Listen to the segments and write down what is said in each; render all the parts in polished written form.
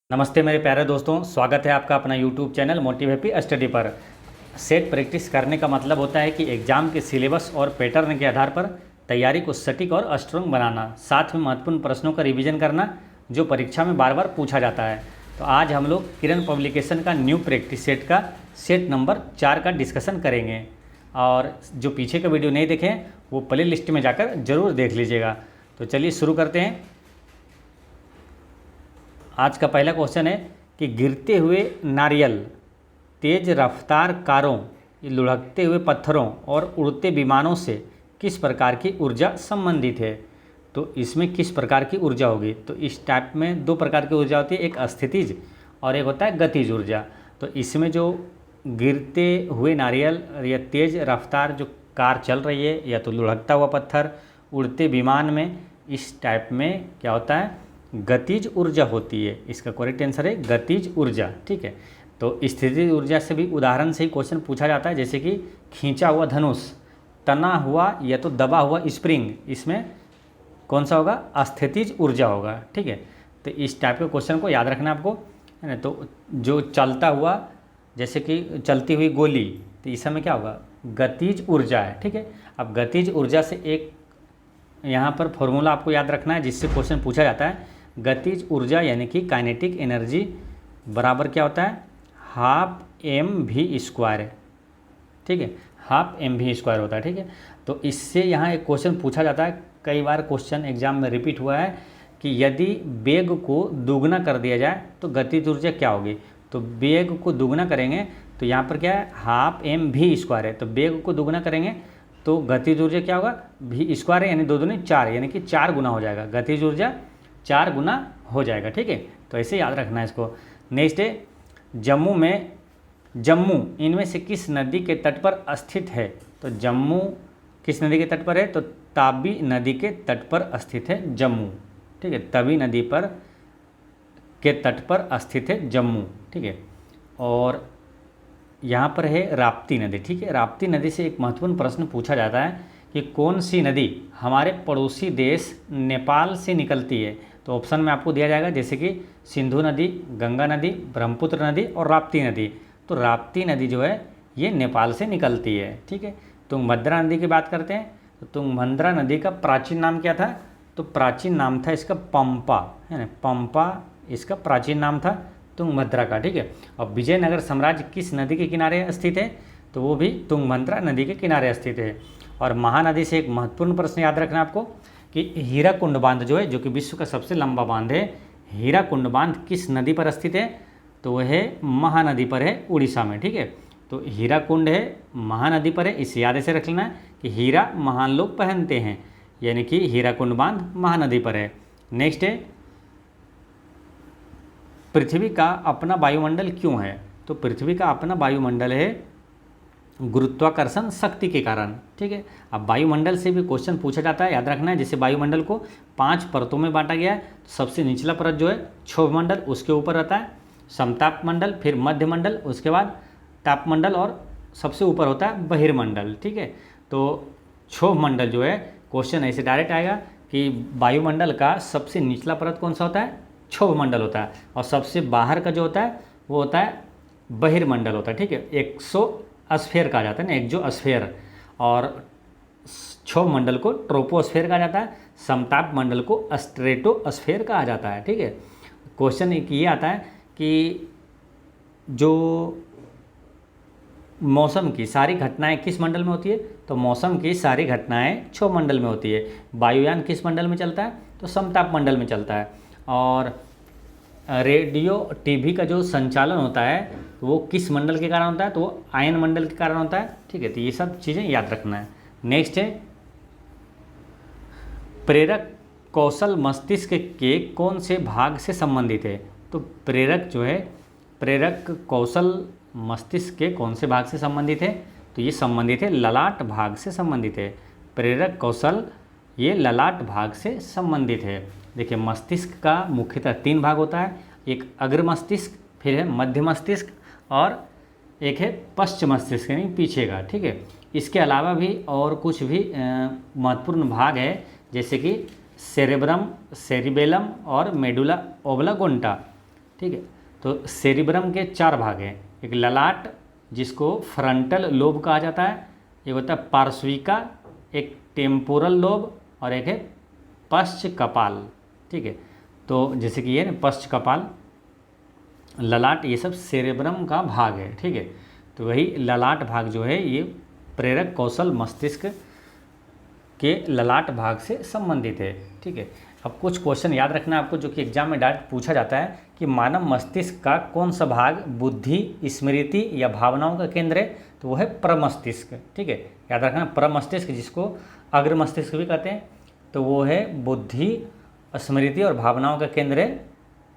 नमस्ते मेरे प्यारे दोस्तों, स्वागत है आपका अपना YouTube channel motive happy study पर। सेट प्रैक्टिस करने का मतलब होता है कि एग्ज़ाम के सिलेबस और पैटर्न के आधार पर तैयारी को सटीक और स्ट्रॉन्ग बनाना, साथ में महत्वपूर्ण प्रश्नों का रिवीजन करना जो परीक्षा में बार बार पूछा जाता है। तो आज हम लोग किरण पब्लिकेशन का न्यू प्रैक्टिस सेट का सेट नंबर 4 का डिस्कशन करेंगे। और जो पीछे का वीडियो नहीं देखें वो प्ले लिस्ट में जाकर ज़रूर देख लीजिएगा। तो चलिए शुरू करते हैं। आज का पहला क्वेश्चन है कि गिरते हुए नारियल, तेज रफ्तार कारों, लुढ़कते हुए पत्थरों और उड़ते विमानों से किस प्रकार की ऊर्जा संबंधित है। तो इसमें किस प्रकार की ऊर्जा होगी। तो इस टाइप में दो प्रकार की ऊर्जा होती है, एक स्थितिज और एक होता है गतिज ऊर्जा। तो इसमें जो गिरते हुए नारियल या तेज रफ्तार जो कार चल रही है या तो लुढ़कता हुआ पत्थर, उड़ते विमान में, इस टाइप में क्या होता है, गतिज ऊर्जा होती है। इसका करेक्ट आंसर है गतिज ऊर्जा। ठीक है, तो स्थितिज ऊर्जा से भी उदाहरण से ही क्वेश्चन पूछा जाता है, जैसे कि खींचा हुआ धनुष, तना हुआ या तो दबा हुआ स्प्रिंग, इसमें कौन सा होगा, स्थितिज ऊर्जा होगा। ठीक है, तो इस टाइप के क्वेश्चन को याद रखना आपको, है ना। तो जो चलता हुआ, जैसे कि चलती हुई गोली, तो इस समय क्या होगा, गतिज ऊर्जा है। ठीक है, अब गतिज ऊर्जा से एक यहाँ पर फॉर्मूला आपको याद रखना है जिससे क्वेश्चन पूछा जाता है। गतिज ऊर्जा यानी कि काइनेटिक एनर्जी बराबर क्या होता है, हाफ mv²। ठीक है, हाफ mv² होता है। ठीक है, तो इससे यहाँ एक क्वेश्चन पूछा जाता है, कई बार क्वेश्चन एग्जाम में रिपीट हुआ है कि यदि वेग को दुगना कर दिया जाए तो गतिज ऊर्जा क्या होगी। तो वेग को दुगना करेंगे तो यहाँ पर क्या है, हाफ mv² है। तो वेग को दुगना करेंगे तो गतिज ऊर्जा क्या होगा, v² है, यानी 2 दूनी 4, यानी कि 4 गुना हो जाएगा, गतिज ऊर्जा 4 गुना हो जाएगा। ठीक है, तो ऐसे याद रखना है इसको। नेक्स्ट है, जम्मू इनमें से किस नदी के तट पर स्थित है। तो जम्मू किस नदी के तट पर है, तो ताबी नदी के तट पर स्थित है जम्मू। ठीक है, तवी नदी पर के तट पर स्थित है जम्मू। ठीक है, और यहाँ पर है राप्ती नदी। ठीक है, राप्ती नदी से एक महत्वपूर्ण प्रश्न पूछा जाता है कि कौन सी नदी हमारे पड़ोसी देश नेपाल से निकलती है। तो ऑप्शन में आपको दिया जाएगा, जैसे कि सिंधु नदी, गंगा नदी, ब्रह्मपुत्र नदी और राप्ती नदी। तो राप्ती नदी जो है ये नेपाल से निकलती है। ठीक है, तुंगभद्रा नदी की बात करते हैं। तो तुंगभद्रा नदी का प्राचीन नाम क्या था, तो प्राचीन नाम था इसका पंपा, है ना, पंपा इसका प्राचीन नाम था तुंगभद्रा का। ठीक है, और विजयनगर साम्राज्य किस नदी के किनारे स्थित है, तो वो भी तुंगभद्रा नदी के किनारे स्थित है। और महानदी से एक महत्वपूर्ण प्रश्न याद रखना आपको कि हीराकुंड बांध जो है, जो कि विश्व का सबसे लंबा बांध है, हीराकुंड बांध किस नदी पर स्थित है, तो वह है महानदी पर है, उड़ीसा में। ठीक है, तो हीराकुंड है, महानदी पर है, इसे याद ऐसे रख लेना है कि हीरा महान लोग पहनते हैं, यानी कि हीराकुंड बांध महानदी पर है। नेक्स्ट है, पृथ्वी का अपना वायुमंडल क्यों है। तो पृथ्वी का अपना वायुमंडल है गुरुत्वाकर्षण शक्ति के कारण। ठीक है, अब वायुमंडल से भी क्वेश्चन पूछा जाता है, याद रखना है। जैसे वायुमंडल को 5 परतों में बांटा गया है, तो सबसे निचला परत जो है क्षोभमंडल, उसके ऊपर रहता है समतापमंडल, फिर मध्यमंडल, उसके बाद तापमंडल और सबसे ऊपर होता है बहिर्मंडल। ठीक है, तो क्षोभमंडल जो है, क्वेश्चन ऐसे डायरेक्ट आएगा कि वायुमंडल का सबसे निचला परत कौन सा होता है, क्षोभमंडल होता है, और सबसे बाहर का जो होता है वो होता है बहिर्मंडल होता है। ठीक है, एक्सोस्फीयर कहा जाता है ना, एक्सोस्फीयर, और क्षोभमंडल को ट्रोपोस्फीयर कहा जाता है, समताप मंडल को स्ट्रेटोस्फीयर कहा जाता है। ठीक है, क्वेश्चन एक ये आता है कि जो मौसम की सारी घटनाएं किस मंडल में होती है, तो मौसम की सारी घटनाएं क्षोभमंडल में होती है। वायुयान किस मंडल में चलता है, तो समताप मंडल में चलता है। और रेडियो टीवी का जो संचालन होता है वो किस मंडल के कारण होता है, तो वो आयन मंडल के कारण होता है। ठीक है, तो ये सब चीज़ें याद रखना है। नेक्स्ट है, प्रेरक कौशल मस्तिष्क के कौन से भाग से संबंधित है। तो प्रेरक जो है, प्रेरक कौशल मस्तिष्क के कौन से भाग से संबंधित है, तो ये संबंधित है ललाट भाग से संबंधित है। प्रेरक कौशल ये ललाट भाग से संबंधित है। देखिए, मस्तिष्क का मुख्यतः 3 भाग होता है, एक अग्र मस्तिष्क, फिर है मध्य मस्तिष्क और एक है पश्च मस्तिष्क, यानी पीछे का। ठीक है, इसके अलावा भी और कुछ भी महत्वपूर्ण भाग है, जैसे कि सेरेब्रम, सेरिबेलम और मेडुला ओब्लांगेटा। ठीक है। तो सेरिब्रम के 4 भाग हैं, एक ललाट जिसको फ्रंटल लोब कहा जाता है, एक होता है पार्श्विका, एक टेम्पोरल लोब और एक है पश्च कपाल। ठीक है, तो जैसे कि ये पश्च कपाल, ललाट, ये सब सेरेब्रम का भाग है। ठीक है, तो वही ललाट भाग जो है ये प्रेरक कौशल मस्तिष्क के ललाट भाग से संबंधित है। ठीक है, अब कुछ क्वेश्चन याद रखना है आपको जो कि एग्जाम में डायरेक्ट पूछा जाता है कि मानव मस्तिष्क का कौन सा भाग बुद्धि, स्मृति या भावनाओं का केंद्र है, तो वो है प्रमस्तिष्क। ठीक है, याद रखना प्रमस्तिष्क, जिसको अग्र मस्तिष्क भी कहते हैं, तो वो है बुद्धि, स्मृति और भावनाओं का केंद्र है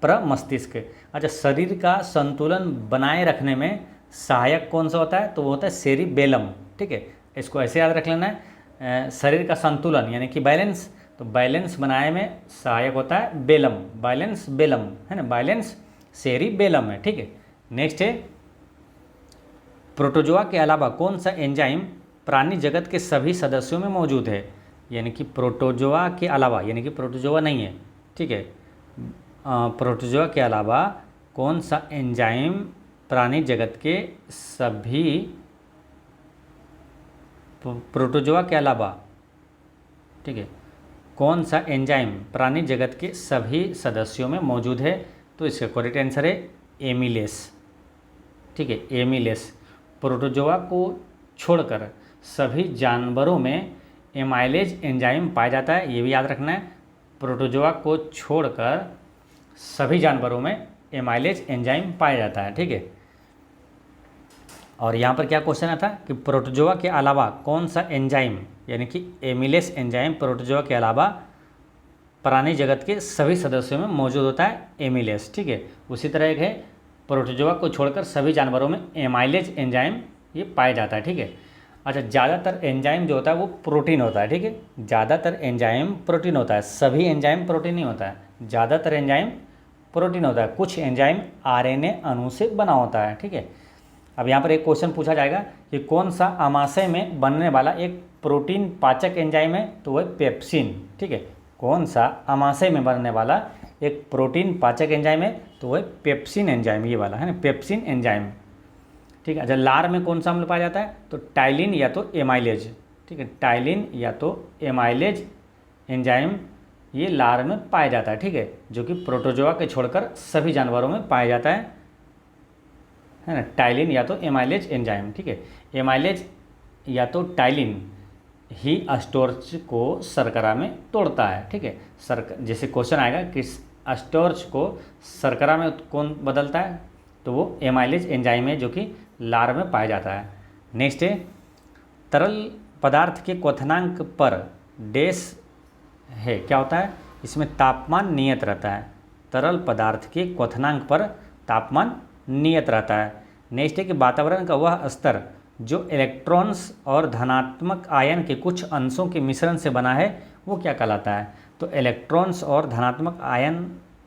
प्रमस्तिष्क। अच्छा, शरीर का संतुलन बनाए रखने में सहायक कौन सा होता है, तो वो होता है सेरिबेलम। ठीक है, इसको ऐसे याद रख लेना है, शरीर का संतुलन यानी कि बैलेंस, तो बैलेंस बनाने में सहायक होता है बेलम, बैलेंस बेलम है ना, बैलेंस सेरिबेलम है। ठीक है, नेक्स्ट है प्रोटोजोआ के अलावा कौन सा एंजाइम प्राणी जगत के सभी सदस्यों में मौजूद है, यानी कि प्रोटोजोआ के अलावा, यानी कि प्रोटोजोआ नहीं है। ठीक है, प्रोटोजोआ के अलावा कौन सा एंजाइम प्राणी जगत के सभी, प्रोटोजोआ के अलावा, ठीक है, कौन सा एंजाइम प्राणी जगत के सभी सदस्यों में मौजूद है, तो इसका करेक्ट आंसर है एमिलेस। ठीक है, एमिलेस। प्रोटोजोआ को छोड़कर सभी जानवरों में एमाइलेज एंजाइम पाया जाता है, ये भी याद रखना है। प्रोटोजोआ को छोड़कर सभी जानवरों में एमाइलेज एंजाइम पाया जाता है। ठीक है, और यहाँ पर क्या क्वेश्चन आता है कि प्रोटोजोआ के अलावा कौन सा एंजाइम, यानी कि एमिलेस एंजाइम प्रोटोजोआ के अलावा प्राणी जगत के सभी सदस्यों में मौजूद होता है एमिलेस। ठीक है, उसी तरह एक है प्रोटोजोआ को छोड़कर सभी जानवरों में एमाइलेज एंजाइम ये पाया जाता है। ठीक है, अच्छा, ज़्यादातर एंजाइम जो होता है वो प्रोटीन होता है। ठीक है, ज़्यादातर एंजाइम प्रोटीन होता है, सभी एंजाइम प्रोटीन नहीं होता है, ज़्यादातर एंजाइम प्रोटीन होता है, कुछ एंजाइम आरएनए अणु से बना होता है। ठीक है, अब यहाँ पर एक क्वेश्चन पूछा जाएगा कि कौन सा आमाशय में बनने वाला एक प्रोटीन पाचक एंजाइम है, तो वह पेप्सिन। ठीक है, कौन सा आमाशय में बनने वाला एक प्रोटीन पाचक एंजाइम है, तो वह पेप्सिन एंजाइम, ये वाला है ना, पेप्सिन एंजाइम। ठीक है, अच्छा, लार में कौन सा अम्ल पाया जाता है, तो टाइलिन या तो एमाइलेज। ठीक है, टाइलिन या तो एमाइलेज एंजाइम ये लार में पाया जाता है। ठीक है, जो कि प्रोटोजोआ के छोड़कर सभी जानवरों में पाया जाता है ना, टाइलिन या तो एमाइलेज एंजाइम। ठीक है, एमाइलेज या तो टाइलिन ही स्टार्च को शर्करा में तोड़ता है। ठीक है, जैसे क्वेश्चन आएगा कि स्टार्च को शर्करा में कौन बदलता है, तो वो एमाइलेज एंजाइम है जो कि लार में पाया जाता है। नेक्स्ट है तरल पदार्थ के क्वथनांक पर डैश है, क्या होता है, इसमें तापमान नियत रहता है। तरल पदार्थ के क्वथनांक पर तापमान नियत रहता है। नेक्स्ट है कि वातावरण का वह स्तर जो इलेक्ट्रॉन्स और धनात्मक आयन के कुछ अंशों के मिश्रण से बना है वो क्या कहलाता है, तो इलेक्ट्रॉन्स और धनात्मक आयन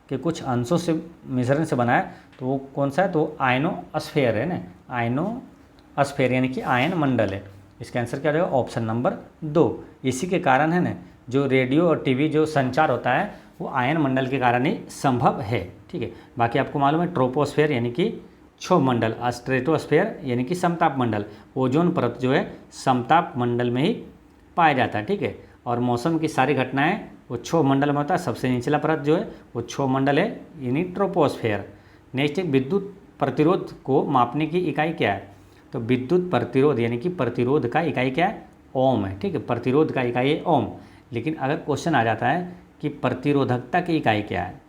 के कुछ अंशों से मिश्रण से बना है, तो वो कौन सा है, तो आयनोस्फेयर है ना, आयनोस्फेयर यानी कि आयन मंडल है। इसका आंसर क्या रहेगा, ऑप्शन नंबर 2। इसी के कारण है ना जो रेडियो और टीवी जो संचार होता है वो आयन मंडल के कारण ही संभव है। ठीक है, बाकी आपको मालूम है ट्रोपोस्फेयर यानी कि क्षोभ मंडल, स्ट्रेटोस्फेयर यानी कि समताप मंडल, ओजोन परत जो है समताप मंडल में ही पाया जाता है। ठीक है, और मौसम की सारी घटनाएं वो क्षोभ मंडल में होता है, सबसे निचला परत जो है वो क्षोभ मंडल है यानी ट्रोपोस्फेयर। नेक्स्ट है विद्युत प्रतिरोध को मापने की इकाई क्या है, तो विद्युत प्रतिरोध यानी कि प्रतिरोध का इकाई क्या है, ओम है। ठीक है, प्रतिरोध का इकाई है ओम। लेकिन अगर क्वेश्चन आ जाता है कि प्रतिरोधकता की इकाई क्या है,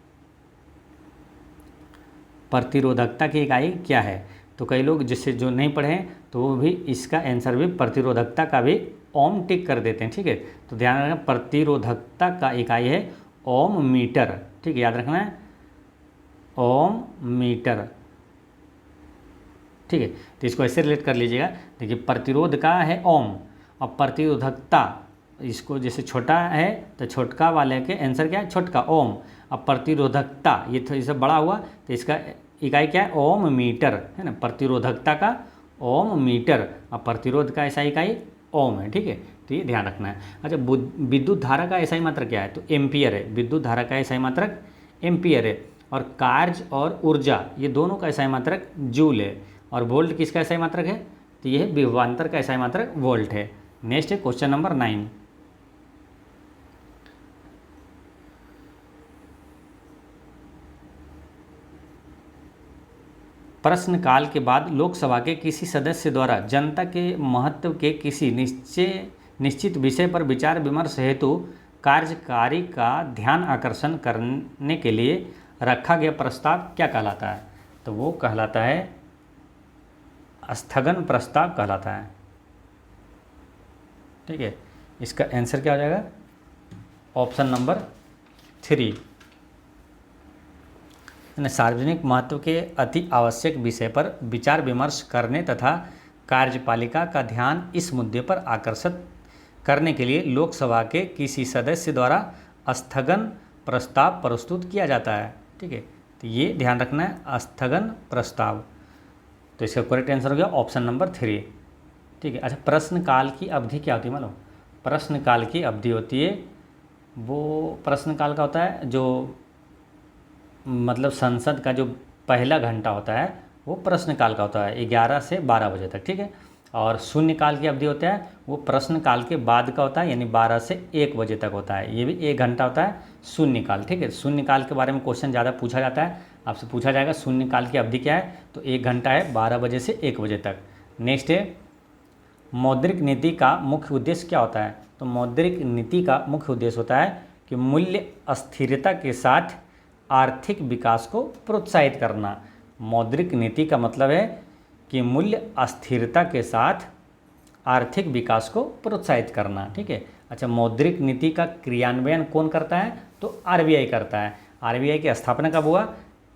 प्रतिरोधकता की इकाई क्या है, तो कई लोग जिससे जो नहीं पढ़े हैं तो वो भी इसका आंसर भी प्रतिरोधकता का भी ओम टिक कर देते हैं। ठीक है, तो ध्यान रखना प्रतिरोधकता का इकाई है ओम मीटर। ठीक है, याद रखना है ओम मीटर। ठीक है, तो इसको ऐसे रिलेट कर लीजिएगा। देखिए प्रतिरोध का है ओम और प्रतिरोधकता इसको जैसे छोटा है तो छोटका वाले के आंसर क्या है, छोटका ओम। अब प्रतिरोधकता ये तो सब बड़ा हुआ तो इसका इकाई क्या है, ओम मीटर है ना, प्रतिरोधकता का ओम मीटर और प्रतिरोध का ऐसा इकाई ओम है। ठीक है, तो ये ध्यान रखना है। अच्छा, विद्युत धारा का ऐसा ही मात्रक क्या है, तो एम्पियर है। विद्युत धारा का ऐसा ही मात्रक एम्पियर है। और कार्य और ऊर्जा ये दोनों का SI मात्रक जूल है, और वोल्ट किसका SI मात्रक है, तो यह विभवांतर का SI मात्रक वोल्ट है। नेक्स्ट है क्वेश्चन नंबर 9। प्रश्नकाल के बाद लोकसभा के किसी सदस्य द्वारा जनता के महत्व के किसी निश्चित विषय पर विचार विमर्श हेतु कार्यकारी का ध्यान आकर्षण करने के लिए रखा गया प्रस्ताव क्या कहलाता है, तो वो कहलाता है स्थगन प्रस्ताव कहलाता है। ठीक है, इसका आंसर क्या हो जाएगा, ऑप्शन नंबर 3। सार्वजनिक महत्व के अति आवश्यक विषय पर विचार विमर्श करने तथा कार्यपालिका का ध्यान इस मुद्दे पर आकर्षित करने के लिए लोकसभा के किसी सदस्य द्वारा स्थगन प्रस्ताव प्रस्तुत किया जाता है। ठीक है, तो ये ध्यान रखना है, स्थगन प्रस्ताव। तो इसका करेक्ट आंसर हो गया ऑप्शन नंबर 3। ठीक है, अच्छा प्रश्नकाल की अवधि क्या होती है मालूम, प्रश्नकाल की अवधि होती है, वो प्रश्नकाल का होता है जो मतलब संसद का जो पहला घंटा होता है वो प्रश्नकाल का होता है 11 से 12 बजे तक। ठीक है, और शून्यकाल की अवधि होता है वो प्रश्नकाल के बाद का होता है, यानी 12 से 1 बजे तक होता है, ये भी 1 घंटा होता है शून्यकाल। ठीक है, शून्यकाल के बारे में क्वेश्चन ज़्यादा पूछा जाता है, आपसे पूछा जाएगा शून्यकाल की अवधि क्या है, तो 1 घंटा है 12 बजे से 1 बजे तक। नेक्स्ट है मौद्रिक नीति का मुख्य उद्देश्य क्या होता है, तो मौद्रिक नीति का मुख्य उद्देश्य होता है कि मूल्य अस्थिरता के साथ आर्थिक विकास को प्रोत्साहित करना। मौद्रिक नीति का मतलब है कि मूल्य अस्थिरता के साथ आर्थिक विकास को प्रोत्साहित करना। ठीक है, अच्छा मौद्रिक नीति का क्रियान्वयन कौन करता है, तो RBI करता है। RBI की स्थापना कब हुआ,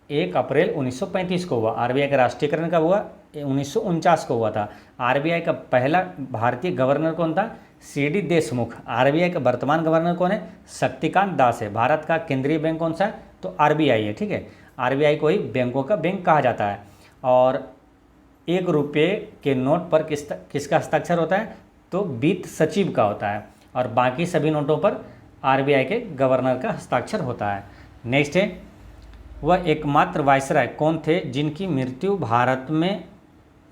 1 अप्रैल 1935 को हुआ। RBI का राष्ट्रीयकरण कब हुआ, 1949 को हुआ था। RBI का पहला भारतीय गवर्नर कौन था, CD देशमुख। RBI का वर्तमान गवर्नर कौन है, शक्तिकांत दास है। भारत का केंद्रीय बैंक कौन सा है, तो RBI है। ठीक है, RBI को ही बैंकों का बैंक कहा जाता है। और 1 रुपये के नोट पर किसका हस्ताक्षर होता है, तो वित्त सचिव का होता है, और बाकी सभी नोटों पर RBI के गवर्नर का हस्ताक्षर होता है। नेक्स्ट है वह एकमात्र वायसराय कौन थे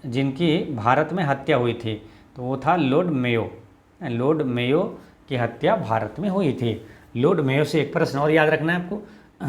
जिनकी भारत में हत्या हुई थी, तो वो था लॉर्ड मेयो। लॉर्ड मेयो की हत्या भारत में हुई थी। लॉर्ड मेयो से एक प्रश्न और याद रखना है आपको,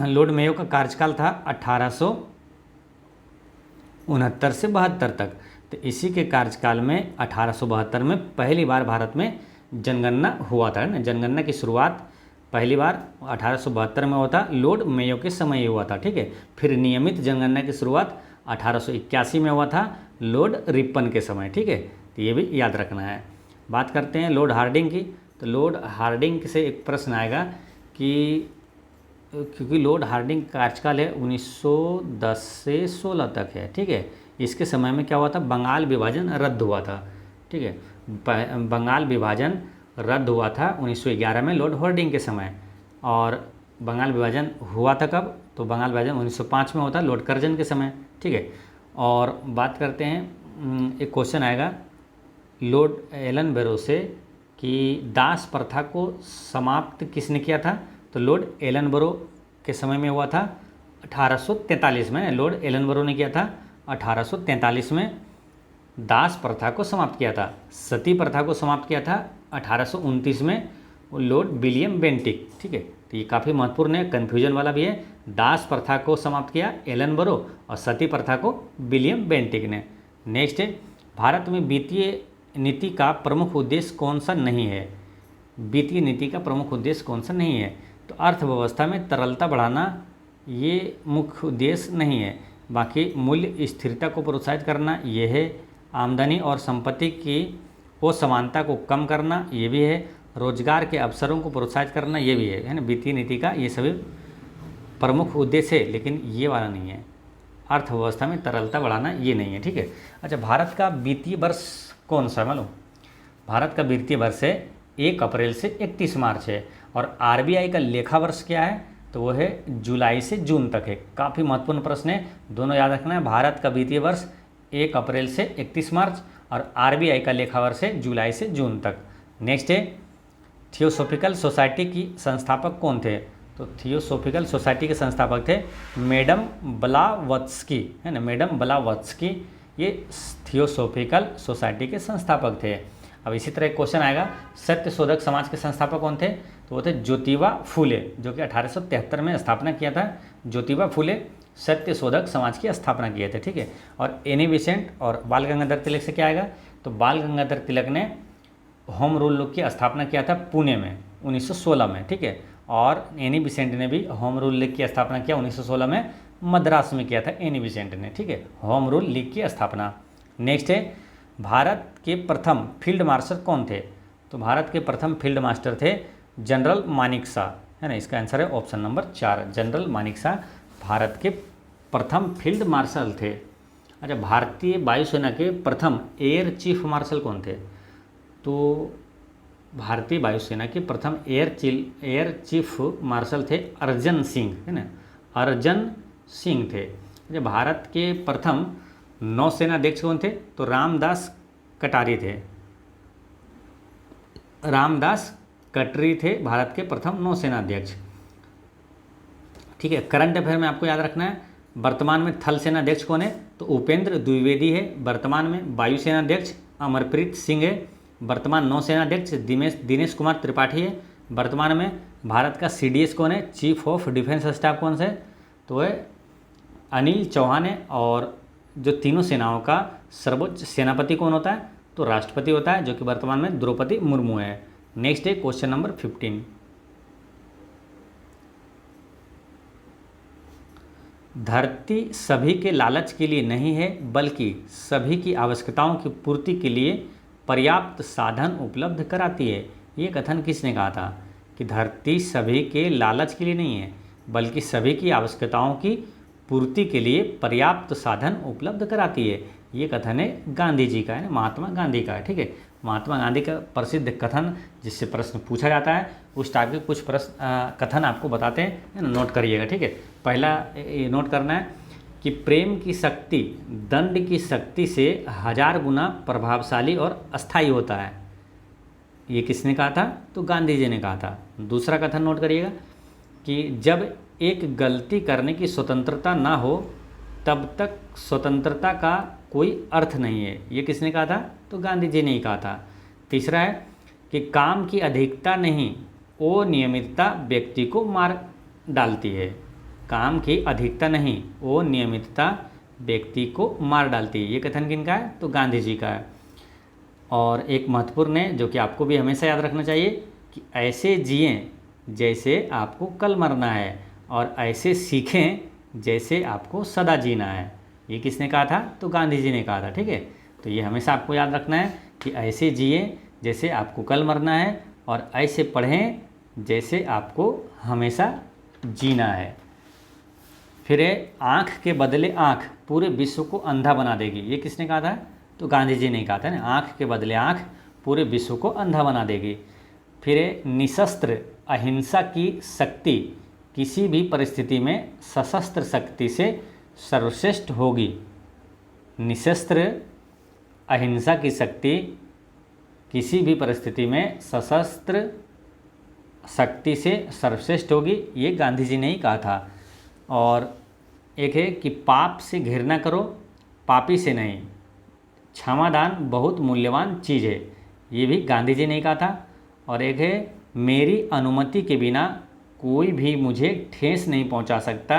लॉर्ड मेयो का कार्यकाल था 1869 से 72 तक। तो इसी के कार्यकाल में 1872 में पहली बार भारत में जनगणना हुआ था ना। जनगणना की शुरुआत पहली बार 1872 में हुआ था, लॉर्ड मेयो के समय हुआ था। ठीक है, फिर नियमित जनगणना की शुरुआत 1881 में हुआ था, लॉर्ड रिपन के समय। ठीक है, तो ये भी याद रखना है। बात करते हैं लॉर्ड हार्डिंग की, तो लॉर्ड हार्डिंग से एक प्रश्न आएगा कि क्योंकि लॉर्ड हार्डिंग कार्यकाल है 1910 से 16 तक है। ठीक है, इसके समय में क्या हुआ था, बंगाल विभाजन रद्द हुआ था। ठीक है, बंगाल विभाजन रद्द हुआ था 1911 में लॉर्ड हार्डिंग के समय। और बंगाल विभाजन हुआ था कब, तो बंगाल विभाजन 1905 में होता लॉर्ड कर्जन के समय। ठीक है, और बात करते हैं एक क्वेश्चन आएगा लॉर्ड एलन बैरो से कि दास प्रथा को समाप्त किसने किया था, तो लॉर्ड एलन बैरो के समय में हुआ था 1843 में। लॉर्ड एलन बैरो ने किया था 1843 में दास प्रथा को समाप्त किया था। सती प्रथा को समाप्त किया था 1829 में वो लॉर्ड विलियम बेंटिक। ठीक है, तो ये काफ़ी महत्वपूर्ण है, कन्फ्यूजन वाला भी है। दास प्रथा को समाप्त किया एलन बैरो और सती प्रथा को विलियम बेंटिक ने। नेक्स्ट है भारत में वित्तीय नीति का प्रमुख उद्देश्य कौन सा नहीं है। वित्तीय नीति का प्रमुख उद्देश्य कौन सा नहीं है, तो अर्थव्यवस्था में तरलता बढ़ाना ये मुख्य उद्देश्य नहीं है। बाकी मूल्य स्थिरता को प्रोत्साहित करना ये है, आमदनी और संपत्ति की असमानता को कम करना ये भी है, रोजगार के अवसरों को प्रोत्साहित करना ये भी है ना। वित्तीय नीति का ये सभी प्रमुख उद्देश्य है, लेकिन ये वाला नहीं है। अर्थव्यवस्था में तरलता बढ़ाना ये नहीं है। ठीक है, अच्छा भारत का वित्तीय वर्ष कौन सा मालूम, भारत का वित्तीय वर्ष है 1 अप्रैल से 31 मार्च है। और RBI का लेखा वर्ष क्या है, तो वो है जुलाई से जून तक है। काफ़ी महत्वपूर्ण प्रश्न है, दोनों याद रखना है। भारत का वित्तीय वर्ष 1 अप्रैल से 31 मार्च और RBI का लेखा वर्ष है जुलाई से जून तक। नेक्स्ट है थियोसॉफिकल सोसाइटी की संस्थापक कौन थे, तो थियोसॉफिकल सोसाइटी के संस्थापक थे मैडम ब्लावत्स्की, है ना, मैडम ब्लावत्स्की ये थियोसॉफिकल सोसाइटी के संस्थापक थे। अब इसी तरह एक क्वेश्चन आएगा, सत्यशोधक समाज के संस्थापक कौन थे? तो वो थे ज्योतिबा फूले, जो कि 1873 में स्थापना किया था। ज्योतिबा फूले सत्यशोधक समाज की स्थापना किए थे, ठीक है। और एनी बेसेंट और बाल गंगाधर तिलक से क्या आएगा? तो बाल गंगाधर तिलक ने होम रूल लॉ की स्थापना किया था पुणे में 1916 में, ठीक है। और एनी बेसेंट ने भी होम रूल लीग की स्थापना किया 1916 में, मद्रास में किया था एनी बेसेंट ने, ठीक है, होम रूल लीग की स्थापना। नेक्स्ट है, भारत के प्रथम फील्ड मार्शल कौन थे? तो भारत के प्रथम फील्ड मास्टर थे जनरल मानेकशॉ, है ना। इसका आंसर है option number 4, general Manekshaw Bharat के प्रथम फील्ड मार्शल थे। अच्छा, भारतीय वायुसेना के प्रथम एयर चीफ मार्शल कौन थे? तो भारतीय वायुसेना के प्रथम एयर चीफ मार्शल थे अर्जन सिंह, है ना, अर्जन सिंह थे। अच्छा, भारत के प्रथम नौसेना अध्यक्ष कौन थे? तो रामदास कटारी थे, रामदास कटरी थे भारत के प्रथम नौसेना अध्यक्ष, ठीक है। करंट अफेयर में आपको याद रखना है, वर्तमान में थल सेना अध्यक्ष कौन है? तो उपेंद्र द्विवेदी है। वर्तमान में वायुसेना अध्यक्ष अमरप्रीत सिंह है। वर्तमान नौसेना अध्यक्ष दिनेश कुमार त्रिपाठी है। वर्तमान में भारत का CDS कौन है? चीफ ऑफ डिफेंस स्टाफ कौन से? तो है अनिल चौहान है। और जो तीनों सेनाओं का सर्वोच्च सेनापति कौन होता है? तो राष्ट्रपति होता है, जो कि वर्तमान में द्रौपदी मुर्मू है। नेक्स्ट है क्वेश्चन नंबर 15, धरती सभी के लालच के लिए नहीं है, बल्कि सभी की आवश्यकताओं की पूर्ति के लिए पर्याप्त साधन उपलब्ध कराती है। ये कथन किसने कहा था? कि धरती सभी के लालच के लिए नहीं है, बल्कि सभी की आवश्यकताओं की पूर्ति के लिए पर्याप्त साधन उपलब्ध कराती है। ये कथन है गांधी जी का, है ना, महात्मा गांधी का है, ठीक है। महात्मा गांधी का प्रसिद्ध कथन जिससे प्रश्न पूछा जाता है, उस टाइप के कुछ प्रश्न कथन आपको बताते हैं, है ना, नोट करिएगा, ठीक है। पहला ये नोट करना है कि प्रेम की शक्ति दंड की शक्ति से 1000 गुना प्रभावशाली और अस्थायी होता है। ये किसने कहा था? तो गांधी जी ने कहा था। दूसरा कथन नोट करिएगा कि जब एक गलती करने की स्वतंत्रता ना हो, तब तक स्वतंत्रता का कोई अर्थ नहीं है। ये किसने कहा था? तो गांधी जी ने ही कहा था। तीसरा है कि काम की अधिकता नहीं, अनियमितता व्यक्ति को मार डालती है। काम की अधिकता नहीं, अनियमितता व्यक्ति को मार डालती है। ये कथन किनका है? तो गांधी जी का है। और एक महत्वपूर्ण है जो कि आपको भी हमेशा याद रखना चाहिए कि ऐसे जिएं जैसे आपको कल मरना है, और ऐसे सीखें जैसे आपको सदा जीना है। ये किसने कहा था? तो गांधी जी ने कहा था, ठीक है। तो ये हमेशा आपको याद रखना है कि ऐसे जिए जैसे आपको कल मरना है, और ऐसे पढ़ें जैसे आपको हमेशा जीना है। फिर आँख के बदले आँख पूरे विश्व को अंधा बना देगी। ये किसने कहा था? तो गांधी जी ने कहा था ना, आँख के बदले आँख पूरे विश्व को अंधा बना देगी। फिर निशस्त्र अहिंसा की शक्ति किसी भी परिस्थिति में सशस्त्र शक्ति से सर्वश्रेष्ठ होगी। निशस्त्र अहिंसा की शक्ति किसी भी परिस्थिति में सशस्त्र शक्ति से सर्वश्रेष्ठ होगी। ये गांधी जी ने ही कहा था। और एक है कि पाप से घृणा करो, पापी से नहीं। क्षमादान बहुत मूल्यवान चीज़ है। ये भी गांधी जी ने ही कहा था। और एक है मेरी अनुमति के बिना कोई भी मुझे ठेस नहीं पहुंचा सकता।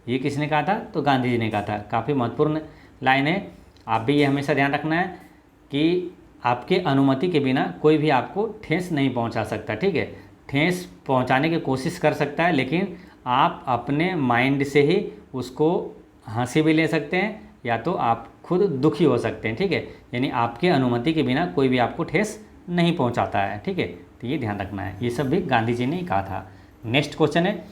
ये किसने कहा था? तो गांधी जी ने कहा था। काफ़ी महत्वपूर्ण लाइन है, आप भी ये हमेशा ध्यान रखना है कि आपके अनुमति के बिना कोई भी आपको ठेस नहीं पहुंचा सकता, ठीक है। ठेस पहुंचाने की कोशिश कर सकता है, लेकिन आप अपने माइंड से ही उसको हंसी भी ले सकते हैं, या तो आप खुद दुखी हो सकते हैं, ठीक है। यानी आपके अनुमति के बिना कोई भी आपको ठेस नहीं पहुंचाता है, ठीक है। तो ये ध्यान रखना है। ये सब भी गांधी जी ने ही कहा था। नेक्स्ट क्वेश्चन है,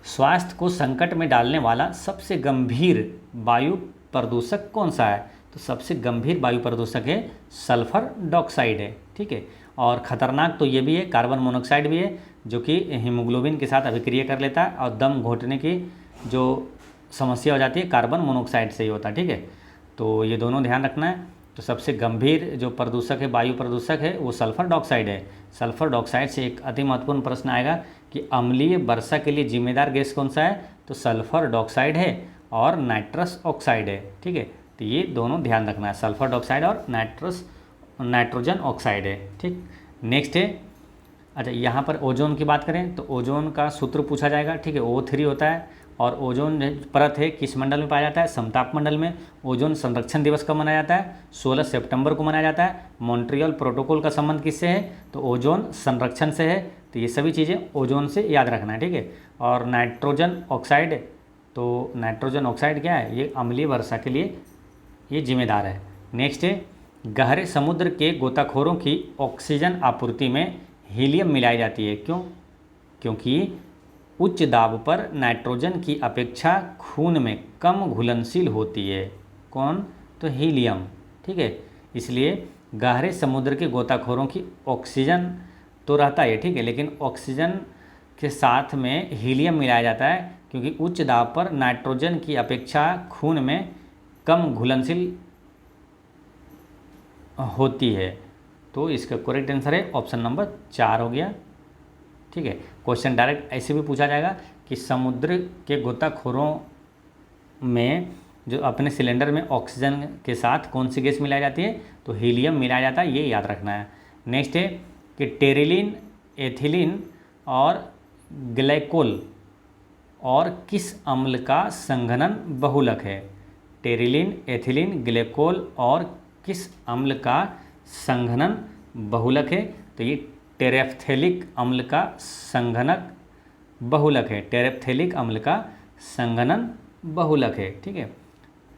स्वास्थ्य को संकट में डालने वाला सबसे गंभीर वायु प्रदूषक कौन सा है? तो सबसे गंभीर वायु प्रदूषक है सल्फर डाइऑक्साइड है, ठीक है। और ख़तरनाक तो ये भी है, कार्बन मोनोऑक्साइड भी है, जो कि हीमोग्लोबिन के साथ अभिक्रिया कर लेता है, और दम घोटने की जो समस्या हो जाती है कार्बन मोनोऑक्साइड से ही होता है, ठीक है। तो ये दोनों ध्यान रखना है। तो सबसे गंभीर जो प्रदूषक है, वायु प्रदूषक है, वो सल्फर डाइऑक्साइड है। सल्फर डाइऑक्साइड से एक अति महत्वपूर्ण प्रश्न आएगा कि अम्लीय वर्षा के लिए जिम्मेदार गैस कौन सा है, तो सल्फर डाइऑक्साइड है और नाइट्रस ऑक्साइड है। ठीक है, तो ये दोनों ध्यान रखना है, सल्फर डाइऑक्साइड और नाइट्रोजन ऑक्साइड है। ठीक, नेक्स्ट है, अच्छा यहाँ पर ओजोन की बात करें तो ओजोन का सूत्र पूछा जाएगा। ठीक है, O3 होता है और ओजोन परत है किस मंडल में पाया जाता है, समताप मंडल में। ओजोन संरक्षण दिवस कब मनाया जाता है, 16 सितंबर को मनाया जाता है। मॉन्ट्रियल प्रोटोकॉल का संबंध किससे है, तो ओजोन संरक्षण से है। तो ये सभी चीज़ें ओजोन से याद रखना है। ठीक है, और नाइट्रोजन ऑक्साइड, तो नाइट्रोजन ऑक्साइड क्या है, ये अम्लीय वर्षा के लिए ये जिम्मेदार है। नेक्स्ट है, गहरे समुद्र के गोताखोरों की ऑक्सीजन आपूर्ति में हीलियम मिलाई जाती है, क्यों, क्योंकि उच्च दाब पर नाइट्रोजन की अपेक्षा खून में कम घुलनशील होती है। कौन, तो हीलियम। ठीक है, इसलिए गहरे समुद्र के गोताखोरों की ऑक्सीजन तो रहता है, ठीक है, लेकिन ऑक्सीजन के साथ में हीलियम मिलाया जाता है क्योंकि उच्च दाब पर नाइट्रोजन की अपेक्षा खून में कम घुलनशील होती है। तो इसका करेक्ट आंसर है ऑप्शन नंबर 4 हो गया। ठीक है, क्वेश्चन डायरेक्ट ऐसे भी पूछा जाएगा कि समुद्र के गोताखोरों में जो अपने सिलेंडर में ऑक्सीजन के साथ कौन सी गैस मिलाई जाती है, तो हीलियम मिलाया जाता है, ये याद रखना है। नेक्स्ट है कि टेरिलीन, एथिलीन और ग्लाइकोल और किस अम्ल का संघनन बहुलक है। टेरिलीन, एथिलीन, ग्लाइकोल और किस अम्ल का संघनन बहुलक है, तो ये टेरेफ्थेलिक अम्ल का संघनक बहुलक है। टेरेफ्थेलिक अम्ल का संघनन बहुलक है। ठीक है,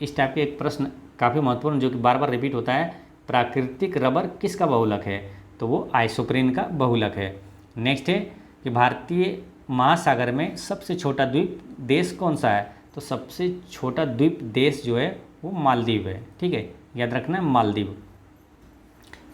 इस टाइप के एक प्रश्न काफ़ी महत्वपूर्ण जो कि बार बार रिपीट होता है, प्राकृतिक रबर किसका बहुलक है, तो वो आइसोप्रीन का बहुलक है। नेक्स्ट है कि भारतीय महासागर में सबसे छोटा द्वीप देश कौन सा है, तो सबसे छोटा द्वीप देश जो है वो मालदीव है। ठीक है, याद रखना है मालदीव।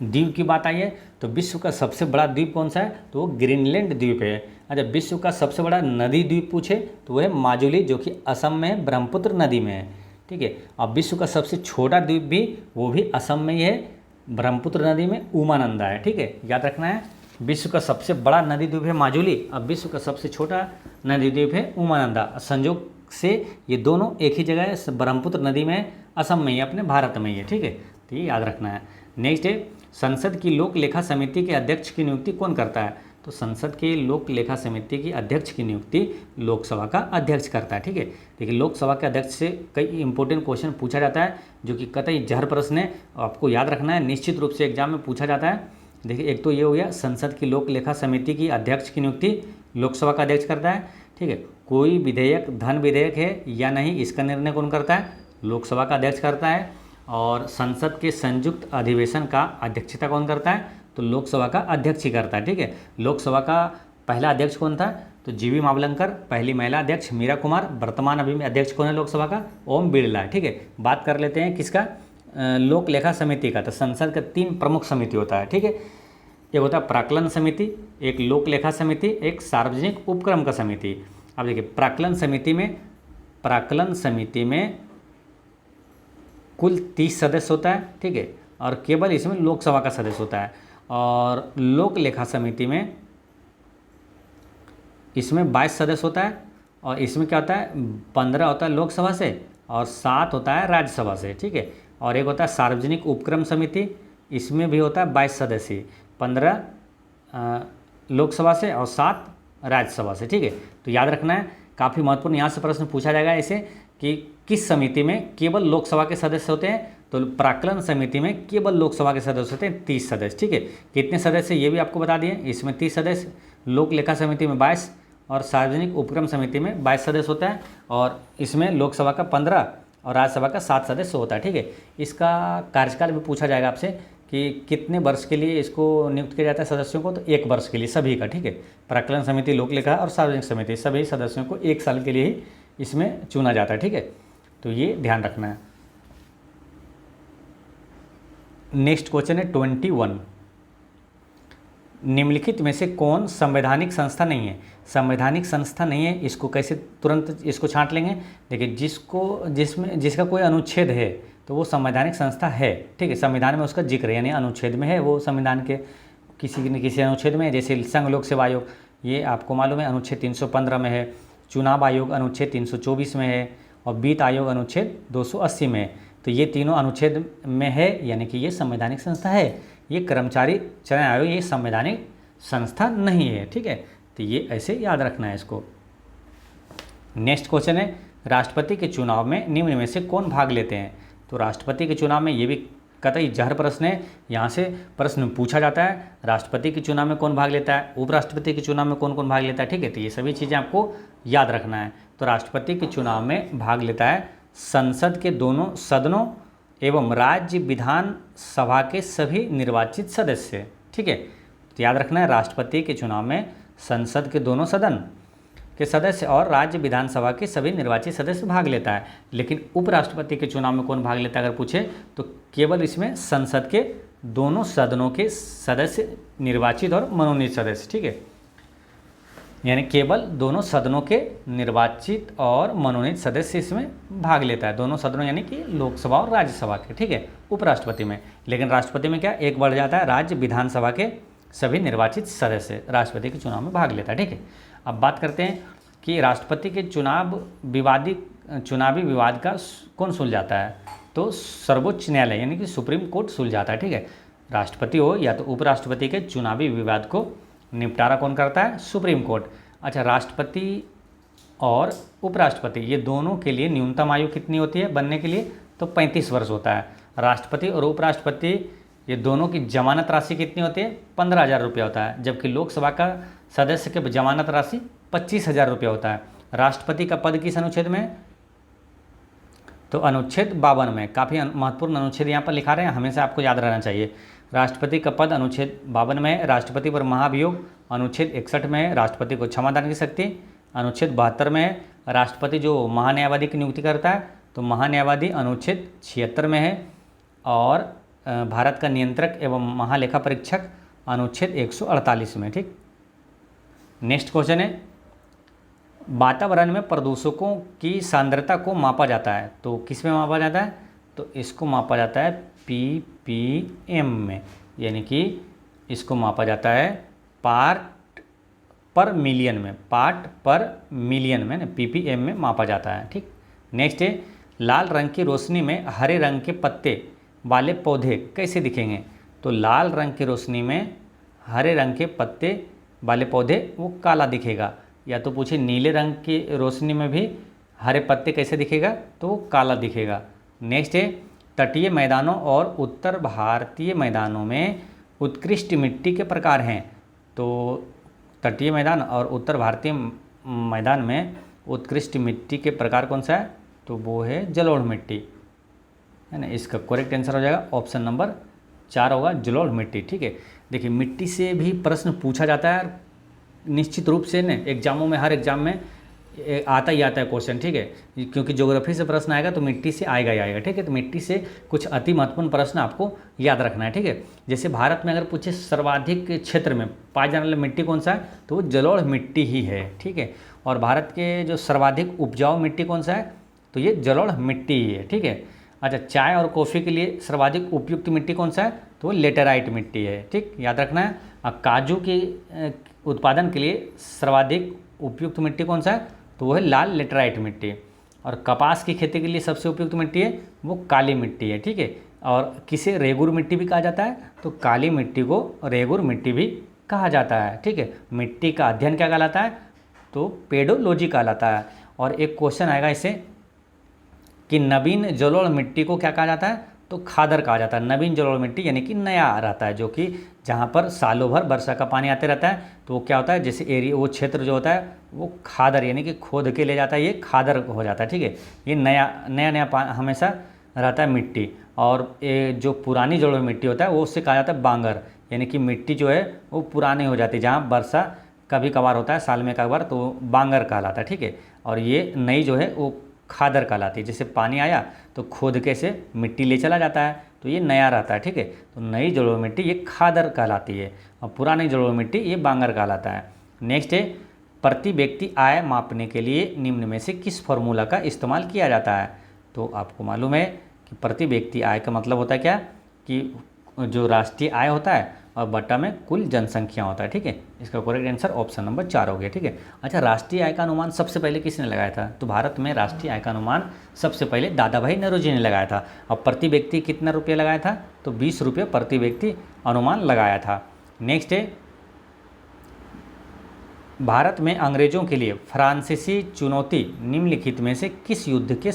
द्वीप की बात आई है तो विश्व का सबसे बड़ा द्वीप कौन सा है, तो वो ग्रीनलैंड द्वीप है। अच्छा, विश्व का सबसे बड़ा नदी द्वीप पूछे तो वो है माजुली, जो कि असम में ब्रह्मपुत्र नदी में है। ठीक है, अब विश्व का सबसे छोटा द्वीप भी वो भी असम में ही है, ब्रह्मपुत्र नदी में, उमानंदा है। ठीक है, याद रखना है, विश्व का सबसे बड़ा नदी द्वीप है माजुली, अब विश्व का सबसे छोटा नदी द्वीप है उमानंदा। संयोग से ये दोनों एक ही जगह है, ब्रह्मपुत्र नदी में, असम में ही, अपने भारत में ही है। ठीक है, तो ये याद रखना है। नेक्स्ट है, संसद की लोक लेखा समिति के अध्यक्ष की नियुक्ति कौन करता है, तो संसद के लोक लेखा समिति की अध्यक्ष की नियुक्ति लोकसभा का अध्यक्ष करता है। ठीक है, देखिए लोकसभा के अध्यक्ष से कई इंपॉर्टेंट क्वेश्चन पूछा जाता है जो कि कतई जहर प्रश्न है, आपको याद रखना है, निश्चित रूप से एग्जाम में पूछा जाता है। देखिए एक तो ये हो गया, संसद की लोक लेखा समिति की अध्यक्ष की नियुक्ति लोकसभा का अध्यक्ष करता है। ठीक है, कोई विधेयक धन विधेयक है या नहीं, इसका निर्णय कौन करता है, लोकसभा का अध्यक्ष करता है। और संसद के संयुक्त अधिवेशन का अध्यक्षता कौन करता है, तो लोकसभा का अध्यक्ष ही करता है। ठीक है, लोकसभा का पहला अध्यक्ष कौन था, तो जीवी मावलंकर, पहली महिला अध्यक्ष मीरा कुमार, वर्तमान अभी में अध्यक्ष कौन है लोकसभा का, ओम बिरला। ठीक है, बात कर लेते हैं किसका, लोक लेखा समिति का। तो संसद का 3 प्रमुख समिति होता है। ठीक है, एक होता है प्राक्कलन समिति, एक लोक लेखा समिति, एक सार्वजनिक उपक्रम का समिति। अब देखिए प्राक्कलन समिति में कुल 30 सदस्य होता है। ठीक है, और केवल इसमें लोकसभा का सदस्य होता है। और लोक लेखा समिति में इसमें 22 सदस्य होता है, और इसमें क्या होता है, 15 होता है लोकसभा से और 7 होता है राज्यसभा से। ठीक है, और एक होता है सार्वजनिक उपक्रम समिति, इसमें भी होता है 22 सदस्य, 15 लोकसभा से और 7 राज्यसभा से। ठीक है, तो याद रखना है, काफ़ी महत्वपूर्ण, यहाँ से प्रश्न पूछा जाएगा ऐसे कि किस समिति में केवल लोकसभा के सदस्य होते हैं, तो प्राक्कलन समिति में केवल लोकसभा के सदस्य होते हैं 30 सदस्य। ठीक है, कितने सदस्य ये भी आपको बता दिए, इसमें 30 सदस्य, लोक लेखा समिति में 22 और सार्वजनिक उपक्रम समिति में 22 सदस्य होता है, और इसमें लोकसभा का 15 और राज्यसभा का 7 सदस्य होता है। ठीक है, इसका कार्यकाल भी पूछा जाएगा आपसे कि कितने वर्ष के लिए इसको नियुक्त किया जाता है सदस्यों को, तो 1 वर्ष के लिए सभी का। ठीक है, प्राक्कलन समिति, लोक लेखा और सार्वजनिक समिति, सभी सदस्यों को 1 साल के लिए ही इसमें चुना जाता है। ठीक है, तो ये ध्यान रखना है। नेक्स्ट क्वेश्चन है 21, निम्नलिखित में से कौन संवैधानिक संस्था नहीं है। संवैधानिक संस्था नहीं है, इसको कैसे तुरंत इसको छांट लेंगे। देखिए जिसका कोई अनुच्छेद है तो वो संवैधानिक संस्था है। ठीक है, संविधान में उसका जिक्र है, यानी अनुच्छेद में है, वो संविधान के किसी न किसी अनुच्छेद में, जैसे संघ लोक सेवा आयोग ये आपको मालूम है अनुच्छेद 315 में है, चुनाव आयोग अनुच्छेद 324 में है और वित्त आयोग अनुच्छेद 280 में है। तो ये तीनों अनुच्छेद में है, यानी कि ये संवैधानिक संस्था है। ये कर्मचारी चयन आयोग ये संवैधानिक संस्था नहीं है, ठीक है। तो ये ऐसे याद रखना है इसको। नेक्स्ट क्वेश्चन है, राष्ट्रपति के चुनाव में निम्न में से कौन भाग लेते हैं? तो राष्ट्रपति के चुनाव में ये भी कतई जहर प्रश्न है, यहाँ से प्रश्न पूछा जाता है राष्ट्रपति के चुनाव में कौन भाग लेता है, उपराष्ट्रपति के चुनाव में कौन कौन भाग लेता है, ठीक है। तो ये सभी चीज़ें आपको याद रखना है। तो राष्ट्रपति के चुनाव में भाग लेता है संसद के दोनों सदनों एवं राज्य विधान सभा के सभी निर्वाचित सदस्य, ठीक है। तो याद रखना है राष्ट्रपति के चुनाव में संसद के दोनों सदन के सदस्य और राज्य विधानसभा के सभी निर्वाचित सदस्य भाग लेता है। लेकिन उपराष्ट्रपति के चुनाव में कौन भाग लेता है अगर पूछे तो केवल इसमें संसद के दोनों सदनों के सदस्य निर्वाचित और मनोनीत सदस्य, ठीक है। यानी केवल दोनों सदनों के निर्वाचित और मनोनीत सदस्य इसमें भाग लेता है, दोनों सदनों यानी कि लोकसभा और राज्यसभा के, ठीक है, उपराष्ट्रपति में। लेकिन राष्ट्रपति में क्या एक बढ़ जाता है, राज्य विधानसभा के सभी निर्वाचित सदस्य राष्ट्रपति के चुनाव में भाग लेता है, ठीक है। अब बात करते हैं कि राष्ट्रपति के चुनावी विवाद का कौन सुलझाता है? तो सर्वोच्च न्यायालय यानी कि सुप्रीम कोर्ट सुलझाता है, ठीक है। राष्ट्रपति हो या तो उपराष्ट्रपति के चुनावी विवाद को निपटारा कौन करता है? Supreme court. अच्छा, राष्ट्रपति और उपराष्ट्रपति ये दोनों के लिए न्यूनतम आयु कितनी होती है बनने के लिए? तो 35 वर्ष होता है। राष्ट्रपति और उपराष्ट्रपति ये दोनों की जमानत राशि कितनी होती है? 15,000 रुपया होता है, जबकि लोकसभा का सदस्य के जमानत राशि 25,000 रुपया होता है। राष्ट्रपति का पद किस अनुच्छेद में है? तो अनुच्छेद 52 में। काफ़ी महत्वपूर्ण अनुच्छेद यहाँ पर लिखा रहे हैं, हमेशा आपको याद रहना चाहिए। राष्ट्रपति का पद अनुच्छेद 52 में है। राष्ट्रपति पर महाभियोग अनुच्छेद 61 में है। राष्ट्रपति को क्षमादान की शक्ति अनुच्छेद 72 में है। राष्ट्रपति जो महान्यायवादी की नियुक्ति करता है तो महान्यायवादी अनुच्छेद 76 में है। और भारत का नियंत्रक एवं महालेखा परीक्षक अनुच्छेद 148 में, ठीक। नेक्स्ट क्वेश्चन है, वातावरण में प्रदूषकों की सांद्रता को मापा जाता है तो किस में मापा जाता है? तो इसको मापा जाता है ppm में, यानी कि इसको मापा जाता है पार्ट पर मिलियन में, पार्ट पर मिलियन में ना ppm में मापा जाता है, ठीक। नेक्स्ट है, लाल रंग की रोशनी में हरे रंग के पत्ते वाले पौधे कैसे दिखेंगे? तो लाल रंग की रोशनी में हरे रंग के पत्ते वाले पौधे वो काला दिखेगा। या तो पूछे नीले रंग की रोशनी में भी हरे पत्ते कैसे दिखेगा? तो वो काला दिखेगा। नेक्स्ट है, तटीय मैदानों और उत्तर भारतीय मैदानों में उत्कृष्ट मिट्टी के प्रकार हैं। तो तटीय मैदान और उत्तर भारतीय मैदान में उत्कृष्ट मिट्टी के प्रकार कौन सा है? तो वो है जलोढ़ मिट्टी, है ना। इसका करेक्ट आंसर हो जाएगा ऑप्शन नंबर 4 होगा, जलोढ़ मिट्टी, ठीक है। देखिए, मिट्टी से भी प्रश्न पूछा जाता है निश्चित रूप से, न एग्जामों में, हर एग्जाम में आता ही आता है क्वेश्चन, ठीक है। क्योंकि ज्योग्राफी से प्रश्न आएगा तो मिट्टी से आएगा ही आएगा, ठीक है। तो मिट्टी से कुछ अति महत्वपूर्ण प्रश्न आपको याद रखना है, ठीक है। जैसे भारत में अगर पूछे सर्वाधिक क्षेत्र में पाए जाने वाला मिट्टी कौन सा है? तो वो जलोढ़ मिट्टी ही है, ठीक है। और भारत के जो सर्वाधिक उपजाऊ मिट्टी कौन सा है? तो ये जलोढ़ मिट्टी ही है, ठीक है। अच्छा, चाय और कॉफ़ी के लिए सर्वाधिक उपयुक्त मिट्टी कौन सा है? तो वो लेटेराइट मिट्टी है, ठीक, याद रखना है। अब काजू के उत्पादन के लिए सर्वाधिक उपयुक्त मिट्टी कौन सा है? तो वो है लाल लेटेराइट मिट्टी। और कपास की खेती के लिए सबसे उपयुक्त मिट्टी है वो काली मिट्टी है, ठीक है। और किसे रेगुर मिट्टी भी कहा जाता है? तो काली मिट्टी को रेगुर मिट्टी भी कहा जाता है, ठीक है। मिट्टी का अध्ययन क्या कहलाता है? तो पेडोलॉजी कहलाता है। और एक क्वेश्चन आएगा इससे कि नवीन जलोढ़ मिट्टी को क्या कहा जाता है? तो खादर कहा जाता है। नवीन जलोढ़ मिट्टी यानी कि नया रहता है, जो कि जहाँ पर सालों भर वर्षा का पानी आते रहता है तो वो क्या होता है, जैसे एरिया वो क्षेत्र जो होता है वो खादर यानी कि खोद के ले जाता है, ये खादर हो जाता है, ठीक है। ये नया हमेशा रहता है मिट्टी। और ये जो पुरानी जलोढ़ मिट्टी होता है वो उससे कहा जाता है बांगर, यानी कि मिट्टी जो है वो पुरानी हो जाती है, जहाँ वर्षा कभी कभार होता है साल में एक बार, तो बांगर कहलाता है, ठीक है। और ये नई जो है वो खादर कहलाती है। जैसे पानी आया तो खोद के से मिट्टी ले चला जाता है तो ये नया रहता है, ठीक है। तो नई जलोढ़ मिट्टी ये खादर कहलाती है और पुरानी जलोढ़ मिट्टी ये बांगर कहलाता है। नेक्स्ट है, प्रति व्यक्ति आय मापने के लिए निम्न में से किस फॉर्मूला का इस्तेमाल किया जाता है? तो आपको मालूम है कि प्रति व्यक्ति आय का मतलब होता है क्या कि जो राष्ट्रीय आय होता है और बटा में कुल जनसंख्या होता है। ठीक है, इसका करेक्ट आंसर ऑप्शन नंबर 4 हो गया। ठीक है, अच्छा राष्ट्रीय आय का अनुमान सबसे पहले किसने लगाया था? तो भारत में राष्ट्रीय आय का अनुमान सबसे पहले दादा भाई नौरोजी ने लगाया था। और प्रति व्यक्ति कितना रुपये लगाया था? तो 20 रुपये प्रति व्यक्ति अनुमान लगाया था। नेक्स्ट है, भारत में अंग्रेजों के लिए फ्रांसीसी चुनौती निम्नलिखित में से किस युद्ध के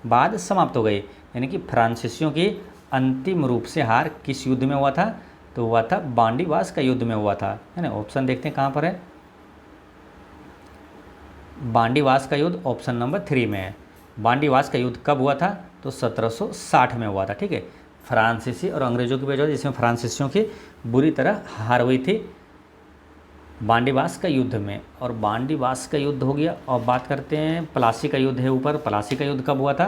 बाद समाप्त हो गई? यानी कि फ्रांसीसियों की अंतिम रूप से हार किस युद्ध में हुआ था? तो हुआ था बांडीवास का युद्ध में हुआ था, है ना। ऑप्शन देखते हैं कहाँ पर है। बांडीवास का युद्ध ऑप्शन नंबर 3 में है। बांडीवास का युद्ध कब हुआ था? तो 1760 में हुआ था। ठीक है, फ्रांसीसी और अंग्रेजों की वजह, जिसमें फ्रांसीसियों की बुरी तरह हार हुई थी बांडीवास का युद्ध में। और बांडीवास का युद्ध हो गया। और बात करते हैं प्लासी का युद्ध है ऊपर। प्लासी का युद्ध कब हुआ था?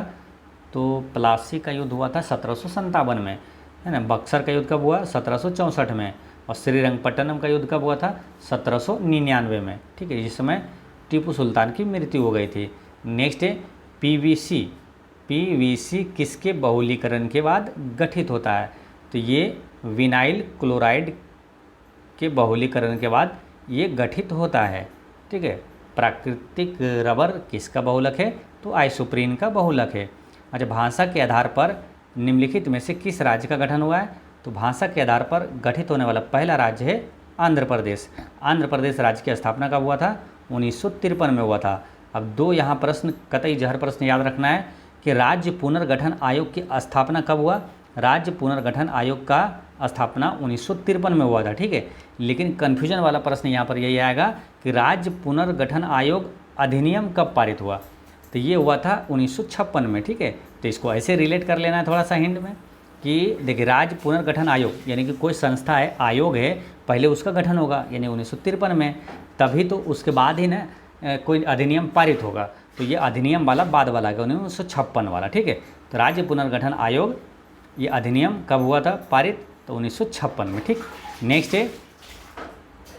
तो प्लासी का युद्ध हुआ था 1757 में, है ना। बक्सर का युद्ध कब हुआ? 1764 में। और श्रीरंगपट्टनम का युद्ध कब हुआ था? 1799 में। ठीक है, जिस समय टीपू सुल्तान की मृत्यु हो गई थी। नेक्स्ट है पीवीसी। पीवीसी किसके बहुलीकरण के बाद गठित होता है? तो ये विनाइल क्लोराइड के बहुलीकरण के बाद ये गठित होता है। ठीक है, प्राकृतिक रबर किसका बहुलक है? तो आइसोप्रीन का बहुलक है। अच्छा, भाषा के आधार पर निम्नलिखित में से किस राज्य का गठन हुआ है? तो भाषा के आधार पर गठित होने वाला पहला राज्य है आंध्र प्रदेश। आंध्र प्रदेश राज्य की स्थापना कब हुआ था? 1953 में हुआ था। अब दो यहाँ प्रश्न, कतई जहर प्रश्न याद रखना है कि राज्य पुनर्गठन आयोग की स्थापना कब हुआ? राज्य पुनर्गठन आयोग का स्थापना 1953 में हुआ था। ठीक है, लेकिन कन्फ्यूजन वाला प्रश्न यहाँ पर यही आएगा कि राज्य पुनर्गठन आयोग अधिनियम कब पारित हुआ? तो ये हुआ था 1956 में। ठीक है, तो इसको ऐसे रिलेट कर लेना है थोड़ा सा हिंट में कि देखिए राज्य पुनर्गठन आयोग यानी कि कोई संस्था है, आयोग है, पहले उसका गठन होगा यानी 1953 में, तभी तो उसके बाद ही ना कोई अधिनियम पारित होगा। तो ये अधिनियम वाला बाद वाला है 1956 वाला। ठीक है, तो राज्य पुनर्गठन आयोग ये अधिनियम कब हुआ था पारित? तो 1956 में। ठीक, नेक्स्ट है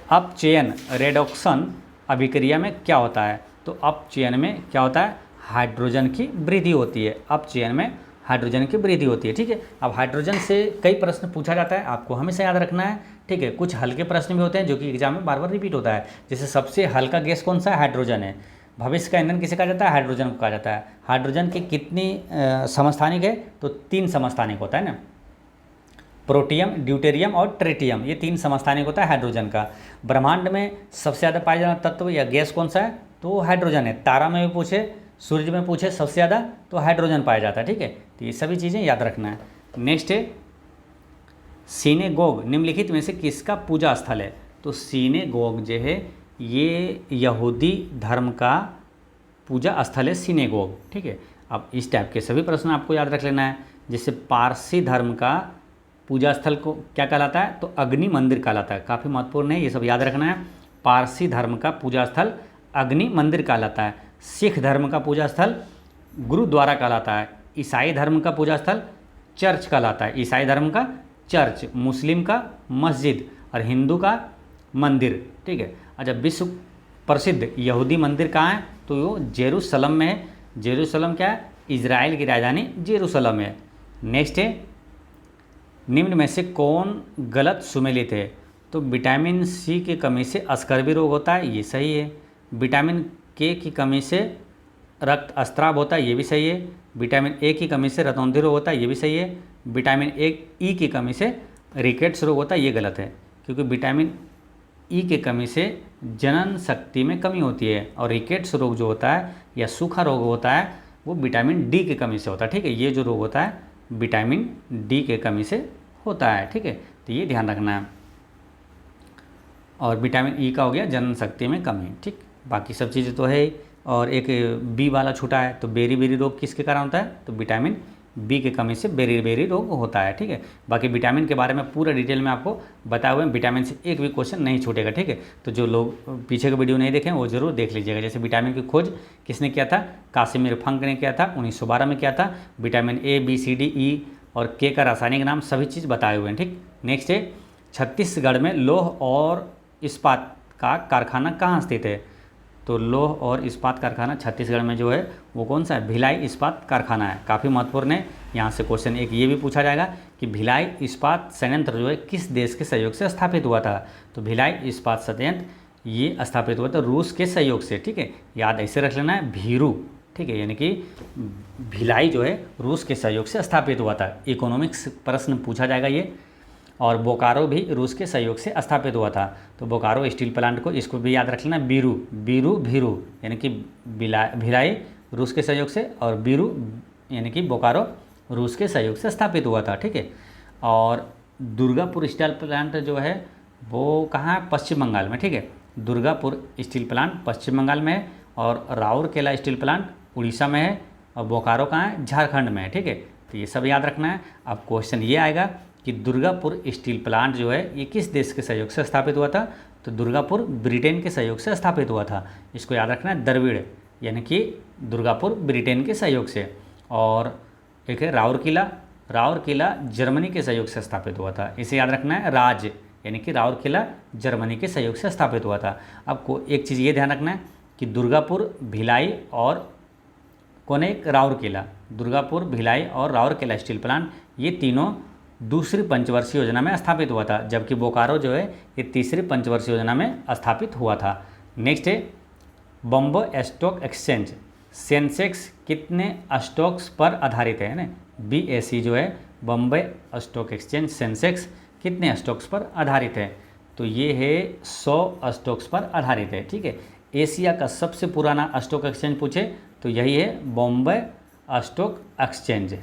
अपचयन रेडॉक्शन अभिक्रिया में क्या होता है? तो अपचयन में क्या होता है? हाइड्रोजन की वृद्धि होती है। अपचयन में हाइड्रोजन की वृद्धि होती है। ठीक है, अब हाइड्रोजन से कई प्रश्न पूछा जाता है, आपको हमेशा याद रखना है। ठीक है, कुछ हल्के प्रश्न भी होते हैं जो कि एग्जाम में बार बार रिपीट होता है। जैसे सबसे हल्का गैस कौन सा है? हाइड्रोजन है। भविष्य का ईंधन किसे कहा जाता है? हाइड्रोजन को कहा जाता है। हाइड्रोजन के कितनी समस्थानिक है? तो 3 समस्थानिक होता है ना। प्रोटियम, ड्यूटेरियम और ट्रिटियम, ये 3 समस्थानिक होता है हाइड्रोजन का। ब्रह्मांड में सबसे ज़्यादा पाया जाने वाला तत्व या गैस कौन सा है? तो हाइड्रोजन है। तारा में भी पूछे, सूर्य में पूछे, सबसे ज़्यादा तो हाइड्रोजन पाया जाता है। ठीक है, तो ये सभी चीज़ें याद रखना है। नेक्स्ट है सिनेगोग निम्नलिखित में से किसका पूजा स्थल है? तो सिनेगोग जो है ये यहूदी धर्म का पूजा स्थल है सिनेगोग। ठीक है, अब इस टाइप के सभी प्रश्न आपको याद रख लेना है। जैसे पारसी धर्म का पूजा स्थल को क्या कहलाता है? तो अग्नि मंदिर कहलाता है। काफ़ी महत्वपूर्ण है, ये सब याद रखना है। पारसी धर्म का पूजा स्थल अग्नि मंदिर कहलाता है। सिख धर्म का पूजा स्थल गुरुद्वारा कहलाता है। ईसाई धर्म का पूजा स्थल चर्च कहलाता है। ईसाई धर्म का चर्च, मुस्लिम का मस्जिद और हिंदू का मंदिर। ठीक है, अच्छा विश्व प्रसिद्ध यहूदी मंदिर कहाँ है? तो वो जेरूसलम में है। जेरूसलम क्या है? इजराइल की राजधानी जेरूसलम है। नेक्स्ट है निम्न में से कौन गलत सुमेलित है? तो विटामिन सी की कमी से अस्कर्वी रोग होता है, ये सही है। विटामिन के की कमी से रक्त अस्त्राव होता है, ये भी सही है। विटामिन ए की कमी से रतौंधी रोग होता है, ये भी सही है। विटामिन ई की कमी से रिकेट्स रोग होता है, ये गलत है, क्योंकि विटामिन ई की कमी से जनन शक्ति में कमी होती है और रिकेट्स रोग जो होता है या सूखा रोग होता है वो विटामिन डी की कमी से होता है। ठीक है, ये जो रोग होता है विटामिन डी के कमी से होता है। ठीक है, तो ये ध्यान रखना है। और विटामिन ई का हो गया जनन शक्ति में कमी। ठीक, बाकी सब चीज़ें तो है। और एक बी वाला छूटा है, तो बेरी बेरी रोग किसके कारण होता है? तो विटामिन बी की कमी से बेरी बेरी रोग होता है। ठीक है, बाकी विटामिन के बारे में पूरा डिटेल में आपको बताए हुए हैं। विटामिन से एक भी क्वेश्चन नहीं छूटेगा। ठीक है, तो जो लोग पीछे का वीडियो नहीं देखें वो जरूर देख लीजिएगा। जैसे विटामिन की खोज किसने किया था? कासिमिर फंक ने किया था, 1912 में किया था। Vitamin A, B, C, D, E और के का रासायनिक नाम सभी चीज़ बताए हुए हैं। ठीक, नेक्स्ट है छत्तीसगढ़ में लौह और इस्पात का कारखाना कहाँ स्थित है? तो लौह और इस्पात कारखाना छत्तीसगढ़ में जो है वो कौन सा है, भिलाई इस्पात कारखाना है। काफ़ी महत्वपूर्ण है। यहाँ से क्वेश्चन एक ये भी पूछा जाएगा कि भिलाई इस्पात संयंत्र जो है किस देश के सहयोग से स्थापित हुआ था। तो भिलाई इस्पात संयंत्र ये स्थापित हुआ था रूस के सहयोग से, ठीक है, याद ऐसे रख लेना है, भीरू, ठीक है, यानी कि भिलाई जो है रूस के सहयोग से स्थापित हुआ था। इकोनॉमिक्स प्रश्न पूछा जाएगा ये। और बोकारो भी रूस के सहयोग से स्थापित हुआ था। तो बोकारो स्टील प्लांट को, इसको भी याद रख लेना, बीरू, बीरू भीरू, यानी कि भिलाई रूस के सहयोग से, और बीरू यानी कि बोकारो रूस के सहयोग से स्थापित हुआ था, ठीक है। और दुर्गापुर स्टील प्लांट जो है वो कहाँ है, पश्चिम बंगाल में, ठीक है। दुर्गापुर स्टील प्लांट पश्चिम बंगाल में है, और राउरकेला स्टील प्लांट उड़ीसा में है, और बोकारो कहाँ है, झारखंड में है, ठीक है। तो ये सब याद रखना है। अब क्वेश्चन ये आएगा कि दुर्गापुर स्टील प्लांट जो है ये किस देश के सहयोग से स्थापित हुआ था। तो दुर्गापुर ब्रिटेन के सहयोग से स्थापित हुआ था। इसको याद रखना है, द्रविड़, यानी कि दुर्गापुर ब्रिटेन के सहयोग से। और एक है राउरकेला, राउरकेला जर्मनी के सहयोग से स्थापित हुआ था। इसे याद रखना है, राज, यानी कि राउरकेला जर्मनी के सहयोग से स्थापित हुआ था। आपको एक चीज़ ये ध्यान रखना है कि दुर्गापुर, भिलाई और कौन है, राउरकेला, दुर्गापुर, भिलाई और राउरकेला स्टील प्लांट ये तीनों दूसरी पंचवर्षीय योजना में स्थापित हुआ था, जबकि बोकारो जो है ये तीसरी पंचवर्षीय योजना में स्थापित हुआ था। नेक्स्ट है बॉम्बे स्टॉक एक्सचेंज, सेंसेक्स कितने स्टॉक्स पर आधारित है ना, BSE जो है बॉम्बे स्टॉक एक्सचेंज सेंसेक्स कितने स्टॉक्स पर आधारित है। तो ये है 100 स्टॉक्स पर आधारित है, ठीक है। एशिया का सबसे पुराना स्टॉक एक्सचेंज पूछे तो यही है बॉम्बे स्टॉक एक्सचेंज,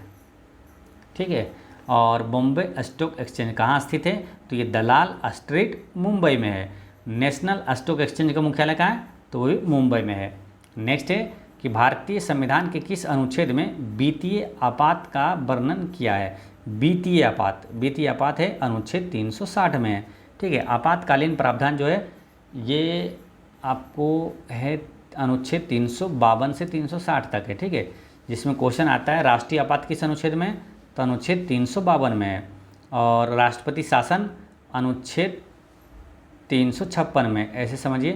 ठीक है। और बॉम्बे स्टॉक एक्सचेंज कहाँ स्थित है, तो ये दलाल स्ट्रीट मुंबई में है। नेशनल स्टॉक एक्सचेंज का मुख्यालय कहाँ है, तो वो भी मुंबई में है। नेक्स्ट है कि भारतीय संविधान के किस अनुच्छेद में वित्तीय आपात का वर्णन किया है। वित्तीय आपात, वित्तीय आपात है अनुच्छेद 360 में है, ठीक है। आपातकालीन प्रावधान जो है ये आपको है अनुच्छेद 352 से 360 तक है, ठीक है। जिसमें क्वेश्चन आता है राष्ट्रीय आपात किस अनुच्छेद में, तो अनुच्छेद 352 में है। और राष्ट्रपति शासन अनुच्छेद 356 में। ऐसे समझिए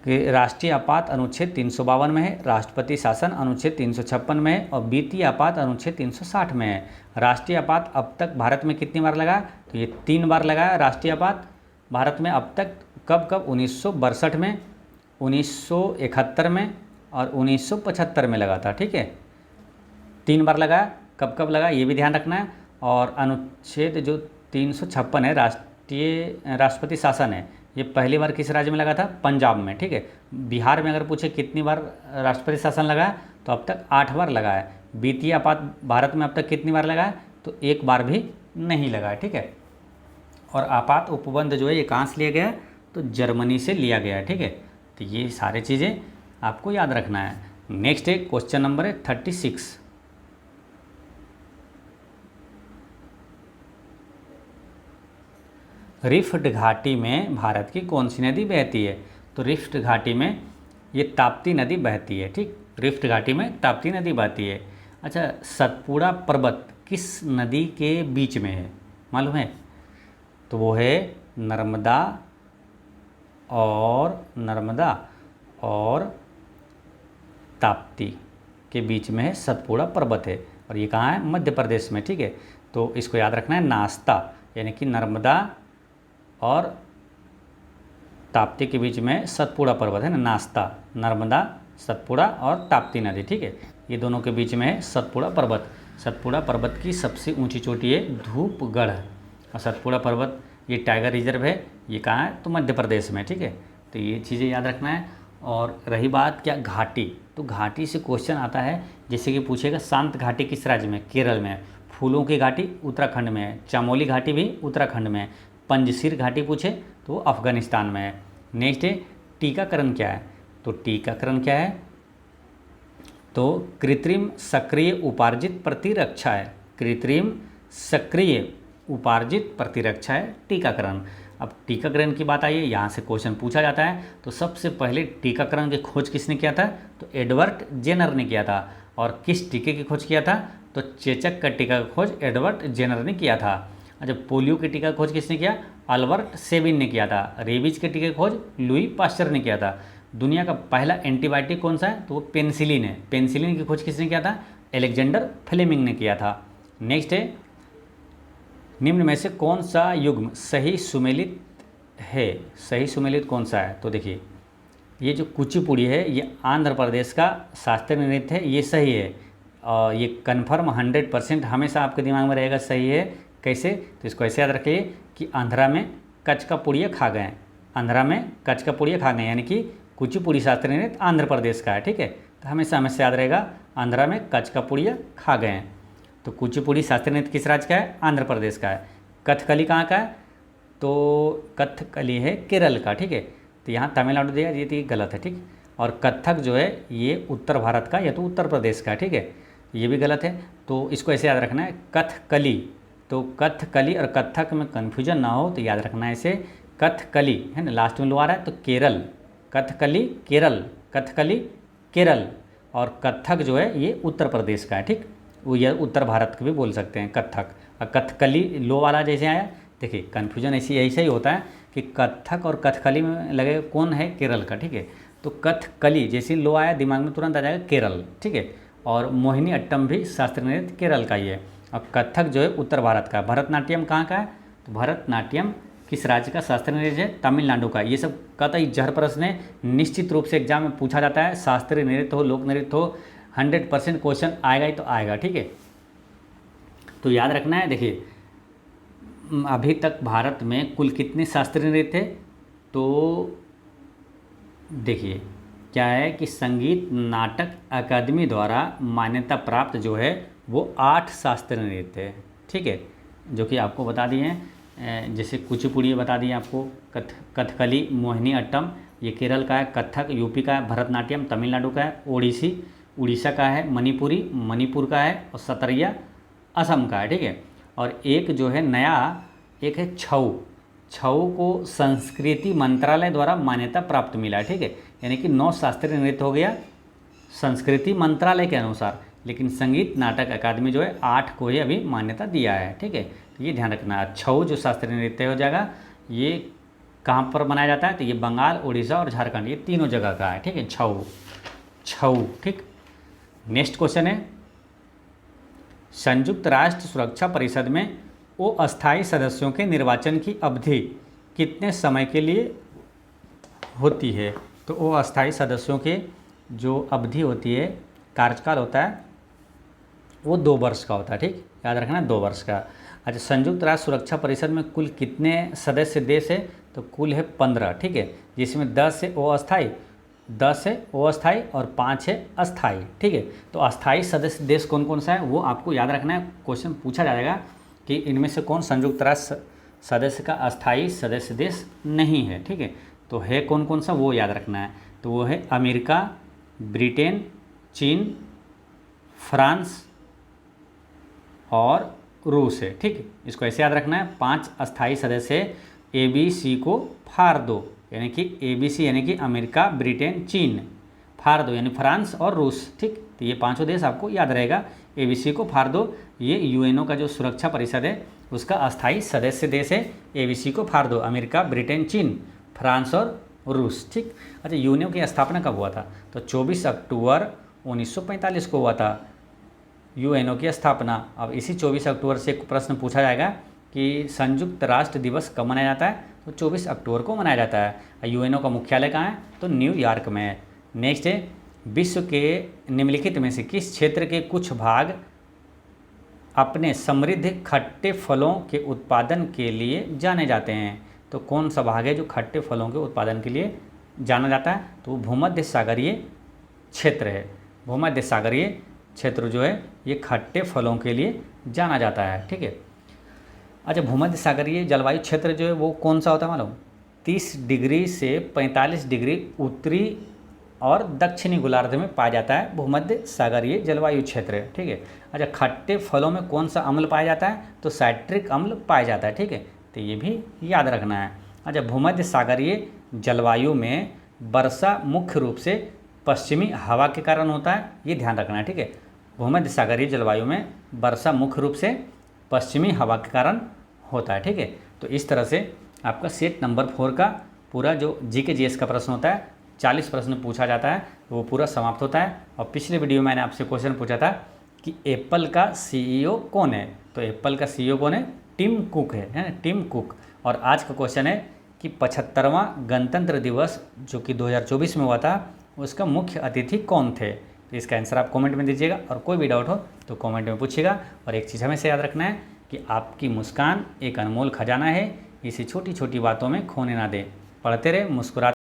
कि राष्ट्रीय आपात अनुच्छेद 352 में है, राष्ट्रपति शासन अनुच्छेद 356 में है, और वित्तीय आपात अनुच्छेद 360 में है। राष्ट्रीय आपात अब तक भारत में कितनी बार लगा, तो ये 3 बार लगा है राष्ट्रीय आपात भारत में अब तक। कब कब, 1962 में, 1971 में और 1975 में लगा था, ठीक है। 3 बार लगा, कब कब लगा ये भी ध्यान रखना है। और अनुच्छेद जो 356 है राष्ट्रपति शासन है, ये पहली बार किस राज्य में लगा था, पंजाब में, ठीक है। बिहार में अगर पूछे कितनी बार राष्ट्रपति शासन लगा है, तो अब तक 8 बार लगा है। वित्तीय आपात भारत में अब तक कितनी बार लगा है, तो 1 बार भी नहीं लगा है, ठीक है। और आपात उपबंध जो है ये कहाँ से लिया गया है, तो जर्मनी से लिया गया है, ठीक है। तो ये सारी चीज़ें आपको याद रखना है। नेक्स्ट है क्वेश्चन नंबर 36। रिफ्ट घाटी में भारत की कौन सी नदी बहती है, तो रिफ्ट घाटी में ये ताप्ती नदी बहती है, ठीक। रिफ्ट घाटी में ताप्ती नदी बहती है। अच्छा, सतपुड़ा पर्वत किस नदी के बीच में है, मालूम है, तो वो है नर्मदा और ताप्ती के बीच में है सतपुड़ा पर्वत है। और ये कहाँ है, मध्य प्रदेश में, ठीक है। तो इसको याद रखना है, नास्ता, यानी कि नर्मदा और ताप्ती के बीच में सतपुड़ा पर्वत है ना, नास्ता, नर्मदा, सतपुड़ा और ताप्ती नदी, ठीक है। ये दोनों के बीच में है सतपुड़ा पर्वत। सतपुड़ा पर्वत की सबसे ऊंची चोटी है धूपगढ़, और सतपुड़ा पर्वत ये टाइगर रिजर्व है, ये कहाँ है, तो मध्य प्रदेश में, ठीक है। तो ये चीज़ें याद रखना है। और रही बात क्या, घाटी, तो घाटी से क्वेश्चन आता है, जैसे कि पूछेगा शांत घाटी किस राज्य में, केरल में। फूलों की घाटी उत्तराखंड में है। चामोली घाटी भी उत्तराखंड में है। पंजशीर घाटी पूछे तो वो अफगानिस्तान में है। नेक्स्ट है टीकाकरण क्या है, तो टीकाकरण क्या है, तो कृत्रिम सक्रिय उपार्जित प्रतिरक्षा है। कृत्रिम सक्रिय उपार्जित प्रतिरक्षा है टीकाकरण। अब टीकाकरण की बात आई है, यहाँ से क्वेश्चन पूछा जाता है। तो सबसे पहले टीकाकरण की खोज किसने किया था, तो एडवर्ड जेनर ने किया था। और किस टीके की खोज किया था, तो चेचक का टीका की खोज एडवर्ड जेनर ने किया था। अच्छा, पोलियो के टीका की खोज किसने किया, अल्बर्ट सेबिन ने किया था। रेबीज के टीके की खोज लुई पास्चर ने किया था। दुनिया का पहला एंटीबायोटिक कौन सा है? तो वो पेनिसिलिन है। पेनिसिलिन की खोज किसने किया था? अलेक्जेंडर फ्लेमिंग ने किया था। नेक्स्ट है, निम्न में से कौन सा युग्म सही सुमेलित है? सही सुमेलित कौन सा है? तो देखिए, ये जो कुचिपुड़ी है ये आंध्र प्रदेश का शास्त्रीय नृत्य है, ये सही है। और ये कन्फर्म 100% हमेशा आपके दिमाग में रहेगा सही है। कैसे? तो इसको ऐसे याद रखिए कि आंध्रा में कच्छ का पुड़िया खा गए। आंध्रा में कच्छ का पुड़िया खा गए, यानी कि कुचिपुड़ी शास्त्रीय नृत्य आंध्र प्रदेश का है। ठीक है, तो हमेशा हमें याद रहेगा आंध्रा में कच्छ का पुड़िया खा गए। तो कुचिपुड़ी शास्त्रीय नृत्य किस राज्य का है? आंध्र प्रदेश का है। कथकली कहाँ का है? तो कथकली है केरल का। ठीक है, तो यहाँ तमिलनाडु दिया, ये तो गलत है। ठीक, और कथक जो है ये उत्तर भारत का या तो उत्तर प्रदेश का। ठीक है, ये भी गलत है। तो इसको ऐसे याद रखना है कथकली। तो कथकली और कथक में कन्फ्यूजन ना हो तो याद रखना है इसे कथकली, है ना, लास्ट में लो आ रहा है तो केरल। कथकली केरल, कथकली केरल, और कथक जो है ये उत्तर प्रदेश का है। ठीक, वो ये उत्तर भारत का भी बोल सकते हैं कथक। और कथकली लो वाला जैसे आया, देखिए कन्फ्यूजन ऐसे ही होता है कि कथक और कथकली में लगे कौन है? केरल का। ठीक है, तो कथकली जैसे लो आया दिमाग में तुरंत आ जाएगा केरल। ठीक है, और मोहिनी अट्टम भी शास्त्रीय नृत्य केरल का ही है। और कथक जो है उत्तर भारत का। भरतनाट्यम कहाँ का है? तो भरतनाट्यम किस राज्य का शास्त्रीय नृत्य है? तमिलनाडु का। ये सब कतई जहर प्रश्न है, निश्चित रूप से एग्जाम में पूछा जाता है। शास्त्रीय नृत्य हो, लोक नृत्य हो, 100% क्वेश्चन आएगा ही तो आएगा। ठीक है, तो याद रखना है। देखिए, अभी तक भारत में कुल कितने शास्त्रीय नृत्य थे? तो देखिए क्या है कि संगीत नाटक अकादमी द्वारा मान्यता प्राप्त जो है वो 8 शास्त्रीय नृत्य है। ठीक है, जो कि आपको बता दिए हैं, जैसे कुचिपुड़ी बता दिए आपको, कथकली, मोहिनी अट्टम ये केरल का है, कथक यूपी का है, भरतनाट्यम तमिलनाडु का है, ओडिसी उड़ीसा का है, मणिपुरी मणिपुर का है, और सतरिया असम का है। ठीक है, और एक जो है नया एक है छऊ। छऊ को संस्कृति मंत्रालय द्वारा मान्यता प्राप्त मिला है। ठीक है, यानी कि 9 शास्त्रीय नृत्य हो गया संस्कृति मंत्रालय के अनुसार, लेकिन संगीत नाटक अकादमी जो है 8 को ही अभी मान्यता दिया है। ठीक है, तो ये ध्यान रखना है। छऊ जो शास्त्रीय नृत्य हो जाएगा ये कहाँ पर मनाया जाता है? तो ये बंगाल, उड़ीसा और झारखंड, ये तीनों जगह का है। ठीक है, छऊ छऊ। ठीक, नेक्स्ट क्वेश्चन है, संयुक्त राष्ट्र सुरक्षा परिषद में अस्थायी सदस्यों के निर्वाचन की अवधि कितने समय के लिए होती है? तो अस्थायी सदस्यों के जो अवधि होती है, कार्यकाल होता है, वो 2 वर्ष का होता है। ठीक, याद रखना 2 वर्ष का। अच्छा, संयुक्त राष्ट्र सुरक्षा परिषद में कुल कितने सदस्य देश है? तो कुल है 15। ठीक है, जिसमें 10 है अस्थायी, 10 है अस्थायी और 5 है अस्थायी। ठीक है, तो अस्थायी सदस्य देश कौन कौन सा है वो आपको याद रखना है। क्वेश्चन पूछा जाएगा कि इनमें से कौन संयुक्त राष्ट्र सदस्य का अस्थायी सदस्य देश नहीं है। ठीक है, तो है कौन कौन सा वो याद रखना है। तो वो है अमेरिका, ब्रिटेन, चीन, फ्रांस और रूस है। ठीक, इसको ऐसे याद रखना है। 5 अस्थायी सदस्य ABC को फाड़ दो, यानी कि ABC यानी कि अमेरिका, ब्रिटेन, चीन, फाड़ दो यानी फ्रांस और रूस। ठीक, तो ये 5 देश आपको याद रहेगा। ABC को फाड़ दो, ये UNO का जो सुरक्षा परिषद है उसका अस्थायी सदस्य देश है। ABC को फाड़ दो, अमेरिका, ब्रिटेन, चीन, फ्रांस और रूस। ठीक, अच्छा, UNO की स्थापना कब हुआ था? तो 24 अक्टूबर 1945 को हुआ था UNO की स्थापना। अब इसी 24 अक्टूबर से एक प्रश्न पूछा जाएगा कि संयुक्त राष्ट्र दिवस कब मनाया जाता है? तो 24 अक्टूबर को मनाया जाता है। UNO का मुख्यालय कहाँ है? तो न्यूयॉर्क में है। नेक्स्ट है, विश्व के निम्नलिखित में से किस क्षेत्र के कुछ भाग अपने समृद्ध खट्टे फलों के उत्पादन के लिए जाने जाते हैं? तो कौन सा भाग है जो खट्टे फलों के उत्पादन के लिए जाना जाता है? तो भूमध्य सागरीय क्षेत्र है। भूमध्य सागरीय क्षेत्र जो है ये खट्टे फलों के लिए जाना जाता है। ठीक है, अच्छा, भूमध्य सागरीय जलवायु क्षेत्र जो है वो कौन सा होता है मालूम? 30 डिग्री से 45 डिग्री उत्तरी और दक्षिणी गोलार्ध में पाया जाता है भूमध्य सागरीय जलवायु क्षेत्र। ठीक है, अच्छा, खट्टे फलों में कौन सा अम्ल पाया जाता है? तो साइट्रिक अम्ल पाया जाता है। ठीक है, तो ये भी याद रखना है। अच्छा, भूमध्य सागरीय जलवायु में वर्षा मुख्य रूप से पश्चिमी हवा के कारण होता है, ये ध्यान रखना है। ठीक है, भूमध्य सागरीय जलवायु में वर्षा मुख्य रूप से पश्चिमी हवा के कारण होता है। ठीक है, तो इस तरह से आपका सेट नंबर 4 का पूरा जो GK GS का प्रश्न होता है 40 प्रश्न पूछा जाता है तो वो पूरा समाप्त होता है। और पिछले वीडियो में मैंने आपसे क्वेश्चन पूछा था कि एप्पल का CEO कौन है, तो एप्पल का CEO कौन है, टिम कुक है ना, टिम कुक। और आज का क्वेश्चन है कि 75वां गणतंत्र दिवस जो कि 2024 में हुआ था उसका मुख्य अतिथि कौन थे। तो इसका आंसर आप कमेंट में दीजिएगा और कोई भी डाउट हो तो कमेंट में पूछिएगा। और एक चीज़ हमेशा याद रखना है कि आपकी मुस्कान एक अनमोल खजाना है, इसे छोटी छोटी बातों में खोने ना दें। पढ़ते रहे, मुस्कुराते